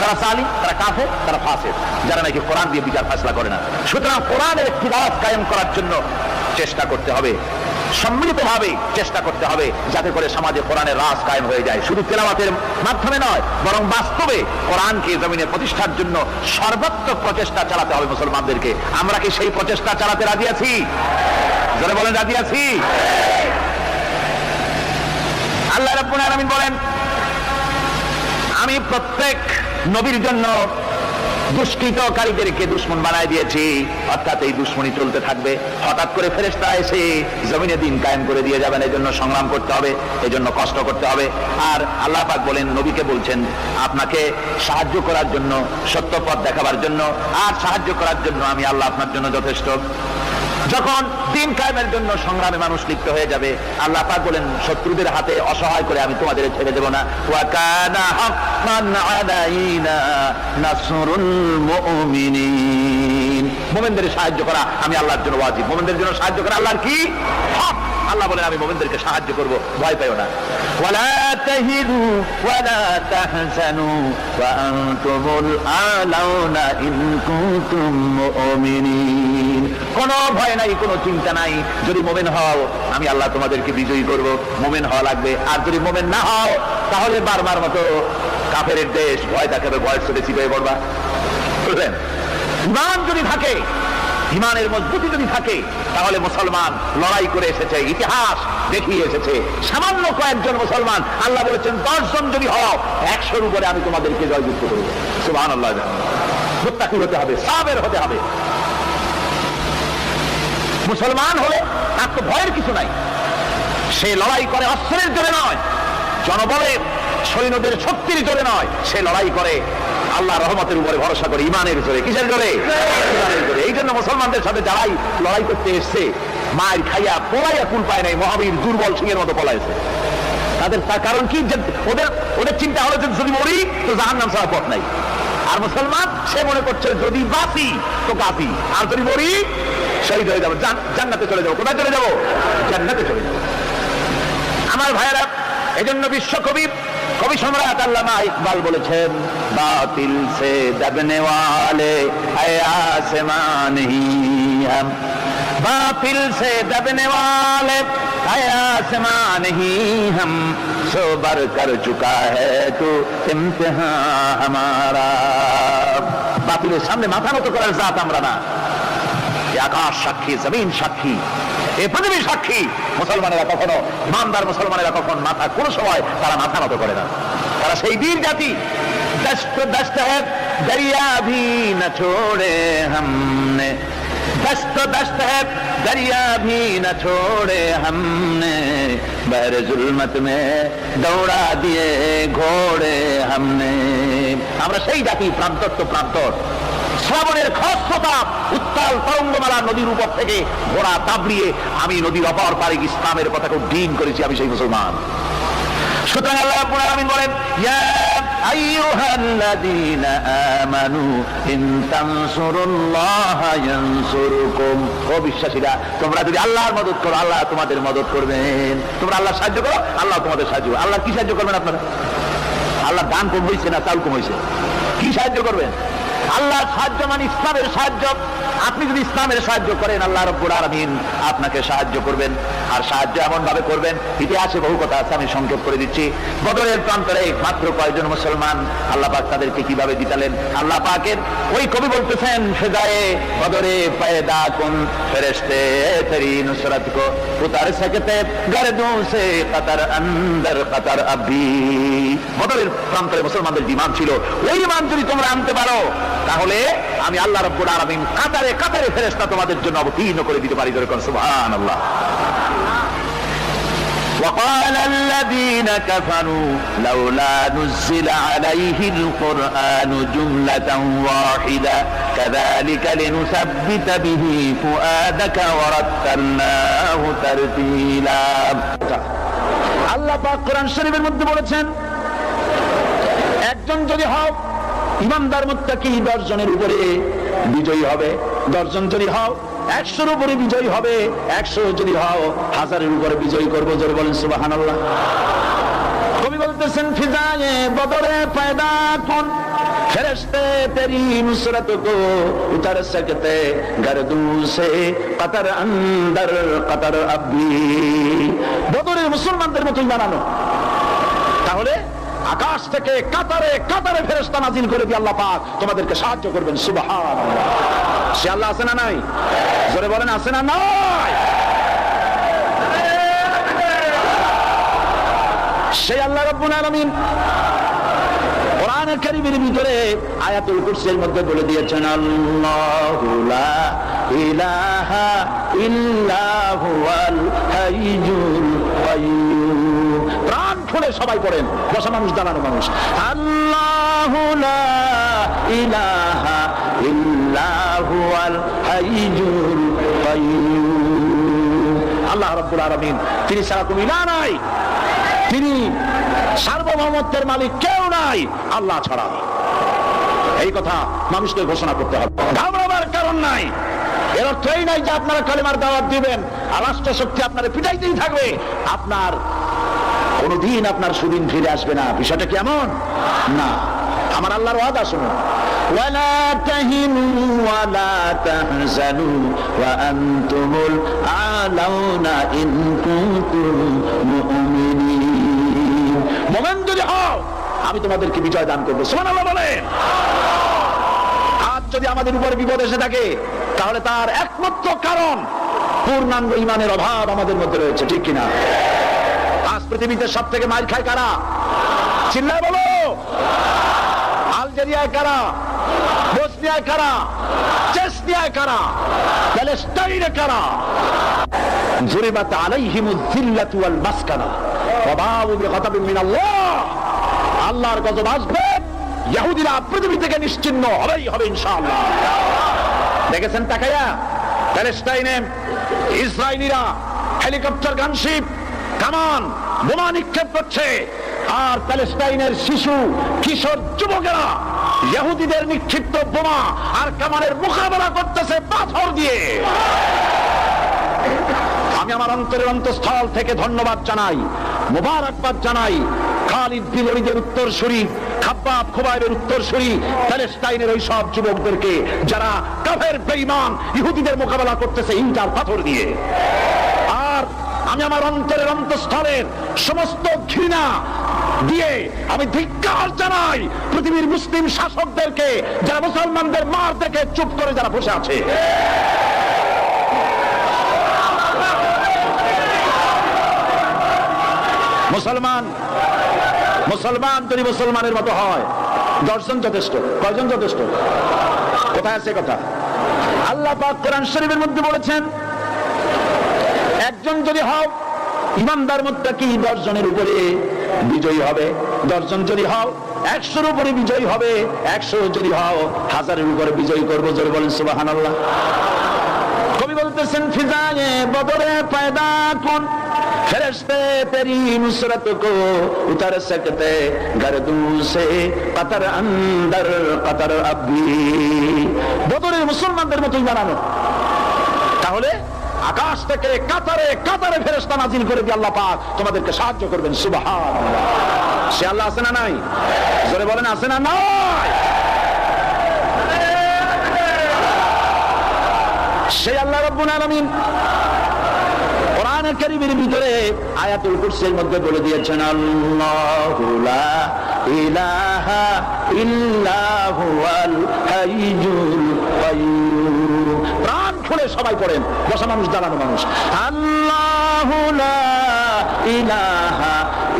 তারা জালিম, তারা কাফের, তারা ফাসিক, যারা নাকি কোরআন দিয়ে বিচার ফয়সালা করে না। সুতরাং কোরআনের ইখতিলাফ কায়েম করার জন্য চেষ্টা করতে হবে, সম্মিলিতভাবে চেষ্টা করতে হবে, যাতে করে সমাজে কোরআনের রাজ কায়েম হয়ে যায়। শুধু তেলাওয়াতের মাধ্যমে নয়, বরং বাস্তবে কোরআনকে জমিনে প্রতিষ্ঠার জন্য সর্বাত্মক প্রচেষ্টা চালাতে হবে মুসলমানদেরকে। আমরা কি সেই প্রচেষ্টা চালাতে রাজি আছি? যারা বলেন রাজি আছি। আল্লাহ রাব্বুল আলামিন বলেন, আমি প্রত্যেক নবীর জন্য দুষ্কৃতকারীদেরকে দুশমন বানায় দিয়েছি, অর্থাৎ এই দুশমনি চলতে থাকবে। হঠাৎ করে ফেরেশতা এসে জমিনে দিন কায়েম করে দিয়ে যাবেন, এই জন্য সংগ্রাম করতে হবে, এই জন্য কষ্ট করতে হবে। আর আল্লাহ পাক বলেন, নবীকে বলছেন আপনাকে সাহায্য করার জন্য, সত্য পথ দেখাবার জন্য আর সাহায্য করার জন্য আমি আল্লাহ আপনার জন্য যথেষ্ট। যখন দিন কায়েমের জন্য সংগ্রামে মানুষ লিপ্ত হয়ে যাবে, আল্লাহ পাক বলেন শত্রুদের হাতে অসহায় করে আমি তোমাদের ছেড়ে দেব না। ওয়া কানা হাক্কান আলাইনা নাসরুল মুমিনিন। মুমিনদের সাহায্য করা আমি আল্লাহর জন্য ওয়াজিব, মুমিনদের জন্য সাহায্য করা আল্লাহর কি হক। আল্লাহ বলেন আমি মুমিনদেরকে সাহায্য করব, ভয় পাইও না। ওয়ালা তাহিনু ওয়ালা তাহজানু ওয়া আনতুমুল আলাউনা ইন কুনতুম মুমিনিন। কোনো ভয় নাই, কোনো চিন্তা নাই, যদি মুমিন হও আমি আল্লাহ তোমাদেরকে বিজয়ী করব। মুমিন হওয়া লাগবে, আর যদি মুমিন না হও তাহলে বারবার মতো কাফের দেশ ভয় দেখাবে, ভয় ছুটে চিপে পড়বা। বুঝলেন? ইমান যদি থাকে, ইমানের মজবুতি যদি থাকে, তাহলে মুসলমান লড়াই করে এসেছে, ইতিহাস দেখিয়ে এসেছে। সামান্য কয়েকজন মুসলমান, আল্লাহ বলেছেন 10 জন যদি হও 100-র উপরে আমি তোমাদেরকে জয়যুক্ত করব। সুবহানাল্লাহ। মুত্তাকি হতে হবে, সাবের হতে হবে। মুসলমান হলে তার তো ভয়ের কিছু নাই, সে লড়াই করে অস্ত্রের জোরে নয়, জনবলের সৈন্যদের শক্তির জোরে নয়, সে লড়াই করে আল্লাহ রহমতের উপরে ভরসা করে, ইমানের জোরে। কিসের জোরে? ইমানের জোরে। এই জন্য মুসলমানদের সাথে যারাই লড়াই করতে এসছে মায়ের খাইয়া পলাইয়া কুল পায় নাই, মহাবীর দুর্বল সিংহের মতো পলাইছে। তার কারণ কি? ওদের চিন্তা হলো যে যদি মরি তো জাহান্নাম ছাড়া পথ নাই। আর মুসলমান সে মনে করছে যদি বাঁচি তো কাফি, আর যদি মরি শহীদ হয়ে যাবো, জান্নাতে চলে যাবো। কোথায় চলে যাবো? জান্নাতে চলে যাবো। আমার ভাইয়েরা, এই জন্য বিশ্বকবি কবি সম্রাট আল্লামা ইকবাল বলেছেন, বাতিল সে দবনে ওয়ালে है आसमान ही हम, बातिल से दबने वाले है आसमान ही हम, सो बर कर चुका है तो इम्तिहान हमारा। বাতিলের সামনে মাথা নত করার জাত আমরা না। আকাশ সাক্ষী, জমিন সাক্ষী, এই পৃথিবী সাক্ষী। মুসলমানেরা কখনো, ইমানদার মুসলমানেরা কখন মাথা, কোন সময় তারা মাথা নত করে না। তারা সেই বীর জাতি। দস্ত है दरिया भी न छोड़े हमने, दस्त है दरिया भी न छोड़े हमने, बहर जुल्मत में दौड़ा दिए घोड़े हमने। আমরা সেই জাতি, প্রান্তর তো প্রান্তর। শ্রাবণের খস্ততা উত্তাল তরঙ্গমালা নদীর উপর থেকে ঘোড়া দাবড়িয়ে আমি নদীর অপর পারে ইসলামের পতাকা উড্ডীন করেছি, আমি সেই মুসলমান। সুতরাং আল্লাহ রাব্বুল আলামিন বলেন, ইয়া আইয়ুহাল্লাযীনা আমানু ইন তানসুরুল্লাহা ইয়ানসুরকুম। ও বিশ্বাসীরা, তোমরা যদি আল্লাহর মদদ করো আল্লাহ তোমাদের মদদ করবেন। তোমরা আল্লাহর সাহায্য করো, আল্লাহ তোমাদের সাহায্য করবে। আল্লাহ কি সাহায্য করবেন আপনারা? আল্লাহ দান কম হয়েছে না চাল কম হয়েছে? কি সাহায্য করবেন? আল্লাহর সাহায্য মানে ইসলামের সাহায্য। আপনি যদি ইসলামের সাহায্য করেন, আল্লাহ রাব্বুল আলামিন আপনাকে সাহায্য করবেন। আর সাহায্য এমন ভাবে করবেন, ইতিহাসে বহু কথা আছে, আমি সংক্ষেপ করে দিচ্ছি। বদরের প্রান্তরে মাত্র কয়েকজন মুসলমান, আল্লাহ পাক তাদেরকে কিভাবে জিতালেন। আল্লাহ পাকের ওই কবি বলতেছেন, ফিজায়ে বদরে পায়দা কুন ফেরেশতে তেরি নুসরত কো উতার सकते गर्दों से कतर अंदर कतर अभी। বদরের প্রান্তরে মুসলমানদের ঈমান ছিল, ওই ঈমান যদি তোমরা আনতে পারো, তাহলে আমি আল্লাহ রাব্বুল আলামিন কাতারে কাতারে ফেরেশতা তোমাদের জন্য অবতীর্ণ করে দিতে পারি। যেরকম সুবহানাল্লাহ। وقال الذين كفروا لولا نزل عليه القرآن جملة واحدة كذلك لنثبت به فؤادك ورتلناه ترتيلا। আল্লাহ পাক কোরআন শরীফের মধ্যে বলেছেন, একজন যদি হও ইমানদার মুত্তাকি 10 জনের উপরে বিজয়ী হবে, 10 জন যদি হও 100-র উপরে বিজয়ী হবে, 100 যদি হও 1000-এর উপরে বিজয়ী করবো। জোরে বলেন সুবহানাল্লাহ। কবি বলতেছেন, ফিজায়ে বদরে পয়দা কুন ফেরেশতে তেরি নুসরত কো উতার सकते गर्दों से कतर अंदर कतर अभी। বদরের মুসলমানদের মতোই বানানো, তাহলে আকাশ থেকে কাতারে কাতারে ফেরেশতা নাজিল করে দিয়ে আল্লাহ পাক তোমাদেরকে সাহায্য করবেন। সুবহানাল্লাহ। সে আল্লাহ আছে না নাই? জোরে বলেন, আছে না নাই? সেই আল্লাহ রাব্বুল আলামিন কোরআনুল কারীমের ভিতরে আয়াতুল কুরসির মধ্যে বলে দিয়েছেন, আল্লাহু লা ইলাহা ইল্লা হুয়াল হাইয়ুল কাইয়্যুম। প্রাণ খুলে সবাই পড়েন, বসা মানুষ দাঁড়ানো মানুষ। আল্লাহু লা ইলাহা ইল্লা হুয়াল হাইয়ুল কাইয়্যুম। আল্লাহ রাব্বুল আলামিন, তিনি ছাড়া কোনো ইলাহ নাই, তিনি সার্বভৌমত্বের মালিক কেউ নাই আল্লাহ ছাড়া। এই কথা মানুষকে ঘোষণা করতে হবে, ঘাবড়াবার কারণ নাই। এর অর্থ এই নাই যে আপনারা কালেমার দাওয়াত দিবেন আর রাষ্ট্র শক্তি আপনারা পিটাইতেই থাকবে, আপনার কোনদিন আপনার সুদিন ফিরে আসবে না। বিষয়টা কি এমন না? আমার আল্লাহর ওয়াদা শুনুন, ওয়ালা তাহিনু ওয়ালা তাহজানু ওয়া আনতুমুল আলাউনা ইন কুনতুম মুমিনিন। মুমিন যদি হও আমি তোমাদেরকে বিজয় দান করব। সুবহানাল্লাহ বলেন। আজ যদি আমাদের উপর বিপদ এসে থাকে, তাহলে তার একমাত্র কারণ পূর্ণাঙ্গ ঈমানের অভাব আমাদের মধ্যে রয়েছে, ঠিক কিনা? আজ পৃথিবীতে সব থেকে মার খায় কারা? চিল্লায় বলো। আলজেরিয়ায় কারা? বসনিয়ায় কারা? চেচনিয়ায় কারা? প্যালেস্টাইনে কারা? জুরিবাত আলাইহিমুয যিল্লাতু ওয়াল মাসকানা ওয়া বাউ বিগাদাবিন মিনাল্লাহ। আল্লাহর গজব আসবে, ইহুদিরা পৃথিবী থেকে নিশ্চিহ্ন হবেই হবে ইনশাআল্লাহ। দেখেছেন তাকায়া, প্যালেস্টাইনে ইসরায়েলিরা হেলিকপ্টার, গানশিপ, কামান, বোমা নিক্ষেপ করছে, আর প্যালেস্টাইনের শিশু কিশোর যুবকেরা ইহুদিদের নিক্ষিপ্ত বোমা আর কামানের মোকাবেলা করতেছে পাথর দিয়ে। আমি আমার অন্তরের অন্তঃস্থল থেকে ধন্যবাদ জানাই, মোবারকবাদ জানাই খালিদ বিন ওলীদের উত্তরসূরি, খাব্বাব খুবাইবের উত্তরসূরি প্যালেস্টাইনের ওই সব যুবকদেরকে যারা কাফের বেঈমান ইহুদিদের মোকাবেলা করতেছে ইট আর পাথর দিয়ে। আর আমি আমার অন্তরের অন্তঃস্থলের সমস্ত ঘৃণা দিয়ে আমি ধিক্কার জানাই পৃথিবীর মুসলিম শাসকদেরকে, যারা মুসলমানদের মার দেখে চুপ করে যারা বসে আছে। মুসলমান যদি মুসলমানের মতো হয়, 10 জন যথেষ্ট। কয়জন যথেষ্ট? কোথায় আছে কথা? আল্লাহ পাক কোরআন শরীফের মধ্যে বলেছেন, একজন যদি হও ইমানদার মুত্তাকি 10 জনের উপরে বিজয়ী হবে, 10 জন যদি হও 100-র উপরে বিজয়ী হবে, 100 যদি হও 1000-এর উপরে বিজয়ী করবো। জোরে বলেন সুবহানাল্লাহ। কবি বলতেছেন, ফিজায়ে বদরে পয়দা কুন ফেরেশতে তেরি নুসরত কো উতার सकते गर्दों से कतर अंदर कतर अभी। বদরের মুসলমানদের মতোই বানানো, তাহলে আকাশ থেকে কাতারে কাতারে ফেরেশতা নাজিল করে দিয়ে আল্লাহ পাক তোমাদেরকে সাহায্য করবেন। সুবহানাল্লাহ। সে আল্লাহ আছে না নাই? জোরে বলেন, আছে না নাই? সেই আল্লাহ রাব্বুল আলামিন কোরআনুল কারীমের ভিতরে আয়াতুল কুরসির মধ্যে বলে দিয়েছেন, আল্লাহু লা ইলাহা ইল্লা হুয়াল হাইয়ুল কাইয়্যুম। প্রাণ খুলে সবাই পড়েন, বসা মানুষ দাঁড়ানো মানুষ। আল্লাহু লা ইলাহা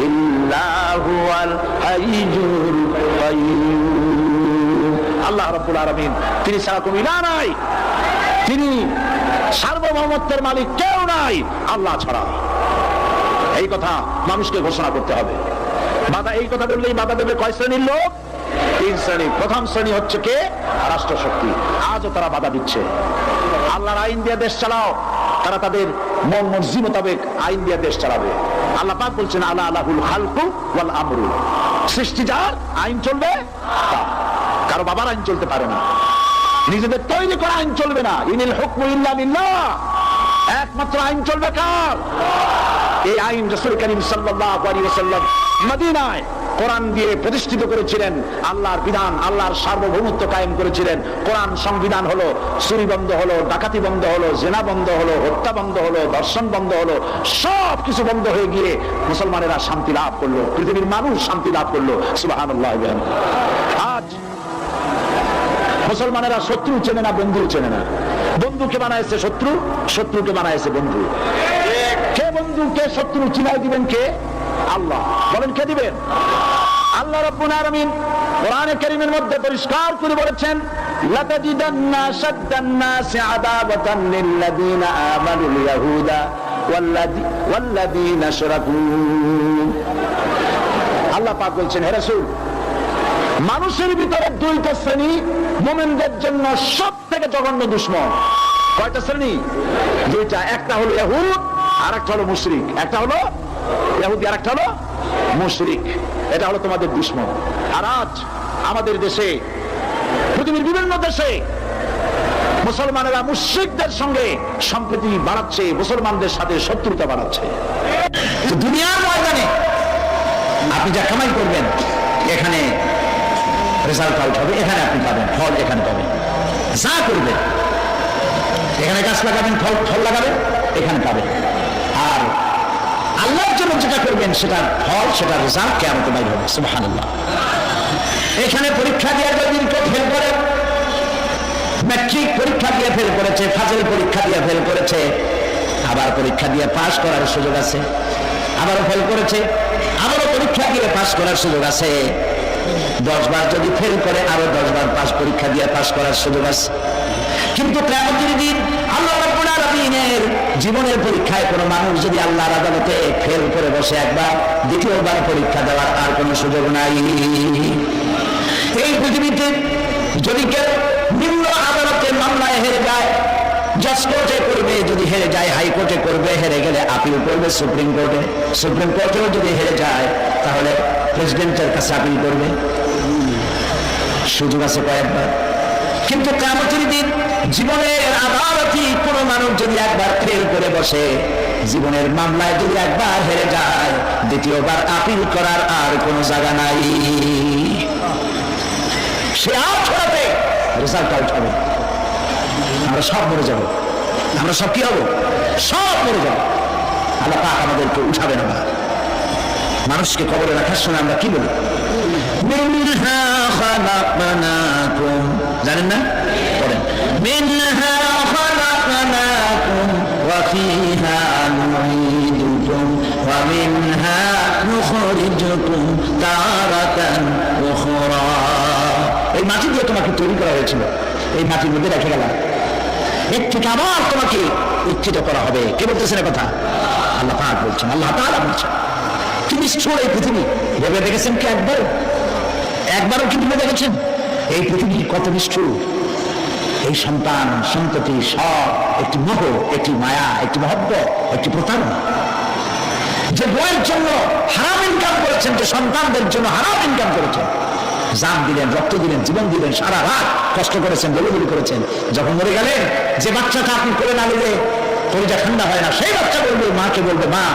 ইল্লা হুয়াল হাইয়ুল কাইয়্যুম। আল্লাহ রাব্বুল আলামিন, তিনি ছাড়া কোনো ইলাহ নাই, তিনি সার্বভৌমত্বের মালিক কেউ নাই আল্লাহ ছাড়া। এই কথা মানুষকে ঘোষণা করতে হবে। বাধা এই কথা বললেই বাধা দেবে কয় শ্রেণীর লোক? 3 শ্রেণী। প্রথম শ্রেণী হচ্ছে কে? রাষ্ট্রশক্তি। আজও তারা বাধা দিচ্ছে। আল্লাহর আইন দিয়ে দেশ চালাও, তারা তাদের মন মর্জি মোতাবেক আইন দিয়ে দেশ চালাবে। আল্লাহ পাক বলছেন, আলা আলাহুল খালকু ওয়াল আমরু, সৃষ্টি যার, আইন চলবে তার। কারো বাবার আইন চলতে পারে না, নিজেদের তৈরি করা আইন চলবে না। ইনিল হুকমু ইল্লা লিল্লাহ, একমাত্র আইন চলবে কার? এই আইন রাসূল করিম সাল্লাল্লাহু আলাইহি ওয়াসাল্লাম মদিনায় কোরআন দিয়ে প্রতিষ্ঠিত করেছিলেন। আল্লাহর বিধান, আল্লাহর সার্বভৌমত্ব কায়েম করেছিলেন। কোরআন সংবিধান হলো, চুরি বন্ধ হলো, ডাকাতি বন্ধ হলো, জেনা বন্ধ হলো, হত্যা বন্ধ হলো, ধর্ষণ বন্ধ হলো, সব কিছু বন্ধ হয়ে গিয়ে মুসলমানেরা শান্তি লাভ করলো, পৃথিবীর মানুষ শান্তি লাভ করলো। সুবহানাল্লাহ। আজ মুসলমানেরা শত্রু চেনে না, বন্ধু চেনে না। বন্ধুকে বানাইছে শত্রু, শত্রুকে বানাইছে বন্ধু। কে বন্ধু কে শত্রু চিনাই দিবেন কে? আল্লাহ। বলেন কে দিবেন? আল্লাহ রাব্বুল আলামিন কোরআনে কারীমের মধ্যে পরিষ্কার করে বলেছেন, লাতাজিদান্না শাদ্দান নাসি আদাওয়াতান লিল্লাযিনা আমানুল ইয়াহুদা ওয়াল্লাযিনা আশরাকু। আল্লাহ পাক বলছেন, হে রাসূল, মানুষের ভিতরে 2টা শ্রেণী মুমিনদের জন্য সবথেকে জঘন্য দুশমন। কয়টা শ্রেণী? 2টা। একটা হলো ইহুদ, আর একটা হলো মুশরিক। একটা হলো ইহুদি, আর একটা হলো মুশরিক। এটা হলো তোমাদের দুশমন। আর আজ আমাদের দেশে, পৃথিবীর বিভিন্ন দেশে মুসলমানেরা মুশরিকদের সঙ্গে সম্প্রীতি বাড়াচ্ছে, মুসলমানদের সাথে শত্রুতা বাড়াচ্ছে। তো দুনিয়ার ময়দানে আপনি যা কামাই করবেন, এখানে রেজাল্ট আউট হবে, এখানে আপনি পাবেন ফল, এখানে পাবেন। যা করবেন, এখানে গাছ লাগাবেন, ফল লাগাবেন, এখানে পাবেন। আর আল্লাহর জন্য যেটা করবেন, সেটার ফল, সেটার রেজাল্ট কিয়ামতে বাইর হবে। সুবহানাল্লাহ। এখানে পরীক্ষা দিয়ে যদি কেউ ফেল করে, ম্যাট্রিক পরীক্ষা দিয়ে ফেল করেছে, ফাজিল পরীক্ষা দিয়ে ফেল করেছে, আবার পরীক্ষা দিয়ে পাস করার সুযোগ আছে। আবারও ফেল করেছে, আবারও পরীক্ষা দিয়ে পাস করার সুযোগ আছে। 10 বার যদি ফেল করে, আরো 10 বার পাস পরীক্ষা দিয়ে পাস করার সুযোগ আছে। কিন্তু কিয়ামতের দিন আল্লাহ রাব্বুল আলামিনের জীবনের পরীক্ষায় কোনো মানুষ যদি আল্লাহর আদালতে ফেল করে বসে একবার, দ্বিতীয়বার পরীক্ষা দেওয়ার আর কোনো সুযোগ নাই। এই পৃথিবীতে যদি কেউ নিম্ন আদালতে মামলায় হেরে যায়, জাজ কোর্টে করবে, যদি হেরে যায় হাইকোর্টে করবে, হেরে গেলে আপিল করবে সুপ্রিম কোর্টে, সুপ্রিম কোর্টেও যদি হেরে যায় তাহলে প্রেসিডেন্টের কাছে আপিল করবে। সুযোগ আছে কয়েকবার। কিন্তু কিয়ামতের দিন জীবনের আদালতে কোনো মানুষ যদি একবার ফেল করে বসে, জীবনের মামলায় যদি একবার হেরে যায়, দ্বিতীয়বার আপিল করার আর কোনো জায়গা নাই। সে আখেরাতে রেজাল্ট আউট হবে। আমরা সব মরে যাব, আমরা সব কি হব? সব মরে যাব। আল্লাহ পাক আমাদেরকে উঠাবে না। মানুষকে কবরে রাখার সময় আমরা কি বলি? মিনহা খালাকনাকুম, জানেন না? পড়েন, মিনহা খালাকনাকুম ওয়া ফিহা নুঈদুকুম ওয়া মিনহা নুখরিজুকুম তারাতান উখরা। এই মাটি দিয়ে তোমাকে তৈরি করা হয়েছিল, এই মাটির মধ্যে রেখে গেলাম, এর থেকে আবার তোমাকে উত্থিত করা হবে। কে বলতেছেন কথা? আল্লাহ পাক বলছেন, আল্লাহ তাআলা বলছেন। কি নিষ্ঠুর এই পৃথিবী! ভেবে দেখেছেন কি একবারও কি ভেবে দেখেছেন এই পৃথিবী কত নিষ্ঠুর? এই সন্তান সন্ততি সব একটি মোহ, একটি মায়া, একটি মহব্বত, একটি প্রতারণা। যে বইয়ের জন্য হারাম ইনকাম করেছেন, যে সন্তানদের জন্য হারাম ইনকাম করেছেন, জান দিলেন, রক্ত দিলেন, জীবন দিলেন, সারা রাত কষ্ট করেছেন, দৌড়দৌড়ি করেছেন, যখন মরে গেলেন, যে বাচ্চাটা আপনি করে না নিলে কলিজা ঠান্ডা হয় না, সেই বাচ্চা বলবে, মাকে বলবে, মা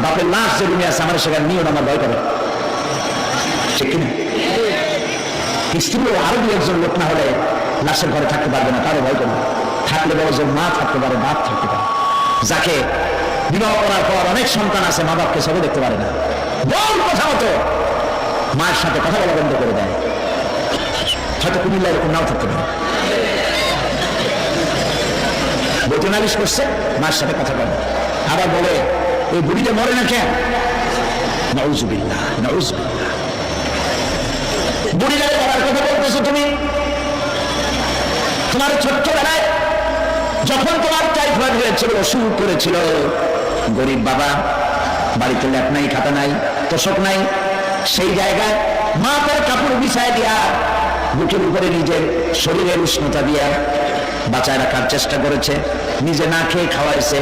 বাপের লাশ যে রুমে আছে আমার সেখানে নিও না, আমার ভয় করে। ঠিক কিনা? স্ত্রীও আরো 2-1 জন লোক না হলে লাশের ঘরে থাকতে পারবে না, তারও ভয় করবে। থাকলে বড়জন মা থাকতে পারে, বাপ থাকতে পারে, যাকে বিবাহ করার পর অনেক সন্তান আছে মা বাপকে চোখে দেখতে পারে না, বল কথা মতো মায়ের সাথে কথা বলা বন্ধ করে দেয়। হয়তো কুমিল্লা এরকম নাও থাকতে পারে, বইতে নালিশ করছে, মায়ের সাথে কথা বলে, আবার বলে এই বুড়িটা মরে না কেন? নাউজুবিল্লাহ, নাউজুবিল্লাহ। বুড়িটারে মরার কথা বলতেছো তুমি? তোমার ছোট্টবেলায় যখন তোমার টাইফয়েড হয়েছিল, অসুখ করেছিল, গরিব বাবা, বাড়িতে ল্যাপ নাই, খাতা নাই, তোষক নাই, সেই জায়গায় মা তার কাপড় বিছায় দিয়া বুকের উপরে নিজের শরীরের উষ্ণতা দিয়া বাঁচায় রাখার চেষ্টা করেছে, নিজে না খেয়ে খাওয়াইছে,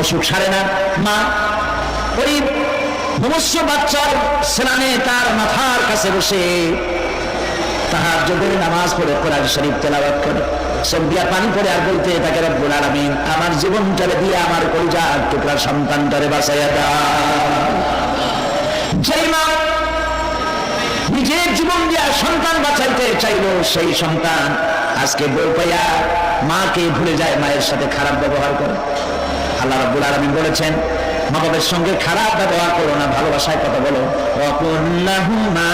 অসুখ সারে না। মা ওই মনুষ্য বাচ্চার স্নানে তার মাথার কাছে বসে তাহাজ্জুদের নামাজ পড়ে কোরআন শরীফ তেলাওয়াত করে, চোখ দিয়া পানি পড়ে আর বলতে থাকে রব্বুল আলামিন আমার জীবনটারে দিয়ে আমার কলিজার টুকরা সন্তানটারে বাঁচাইয়া দাও। যেই মা নিজের জীবন দিয়া সন্তান বাঁচাইতে চাইলো, সেই সন্তান আজকে বউ পাইয়া মাকে ভুলে যায়, মায়ের সাথে খারাপ ব্যবহার করে। আল্লাহ রাব্বুল আলামিন বলেছেন মা বাবার সঙ্গে খারাপ ব্যবহার করো না, ভালোবাসায় কথা বলো। ওয়াকুল্লাহুমা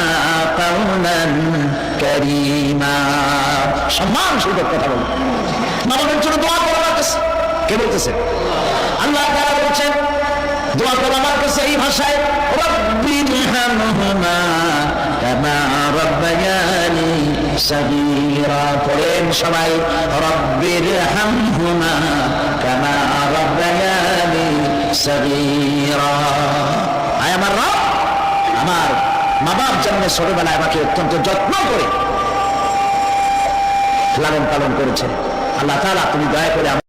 কাওলান কারীমা, সম্মান সূচক কথা বলো। মা বাবার জন্য দোয়া করো আমার কাছে। কে বলতেছে? আল্লাহ তাআলা বলেছেন দোয়া করো আমার কাছে এই ভাষায়, রব্বিরহামহুমা কামা রাব্বায়ানি সাগীরা। পড়েন সবাই, রব্বিরহামহুমা কামা রাব্বায়ানি সাগীরা। আয় আমার রব, আমার মা বাপ জন্মের ছোটবেলায় আমাকে অত্যন্ত যত্ন করে লালন পালন করেছে। আল্লাহ তাআলা তুমি দয়া করে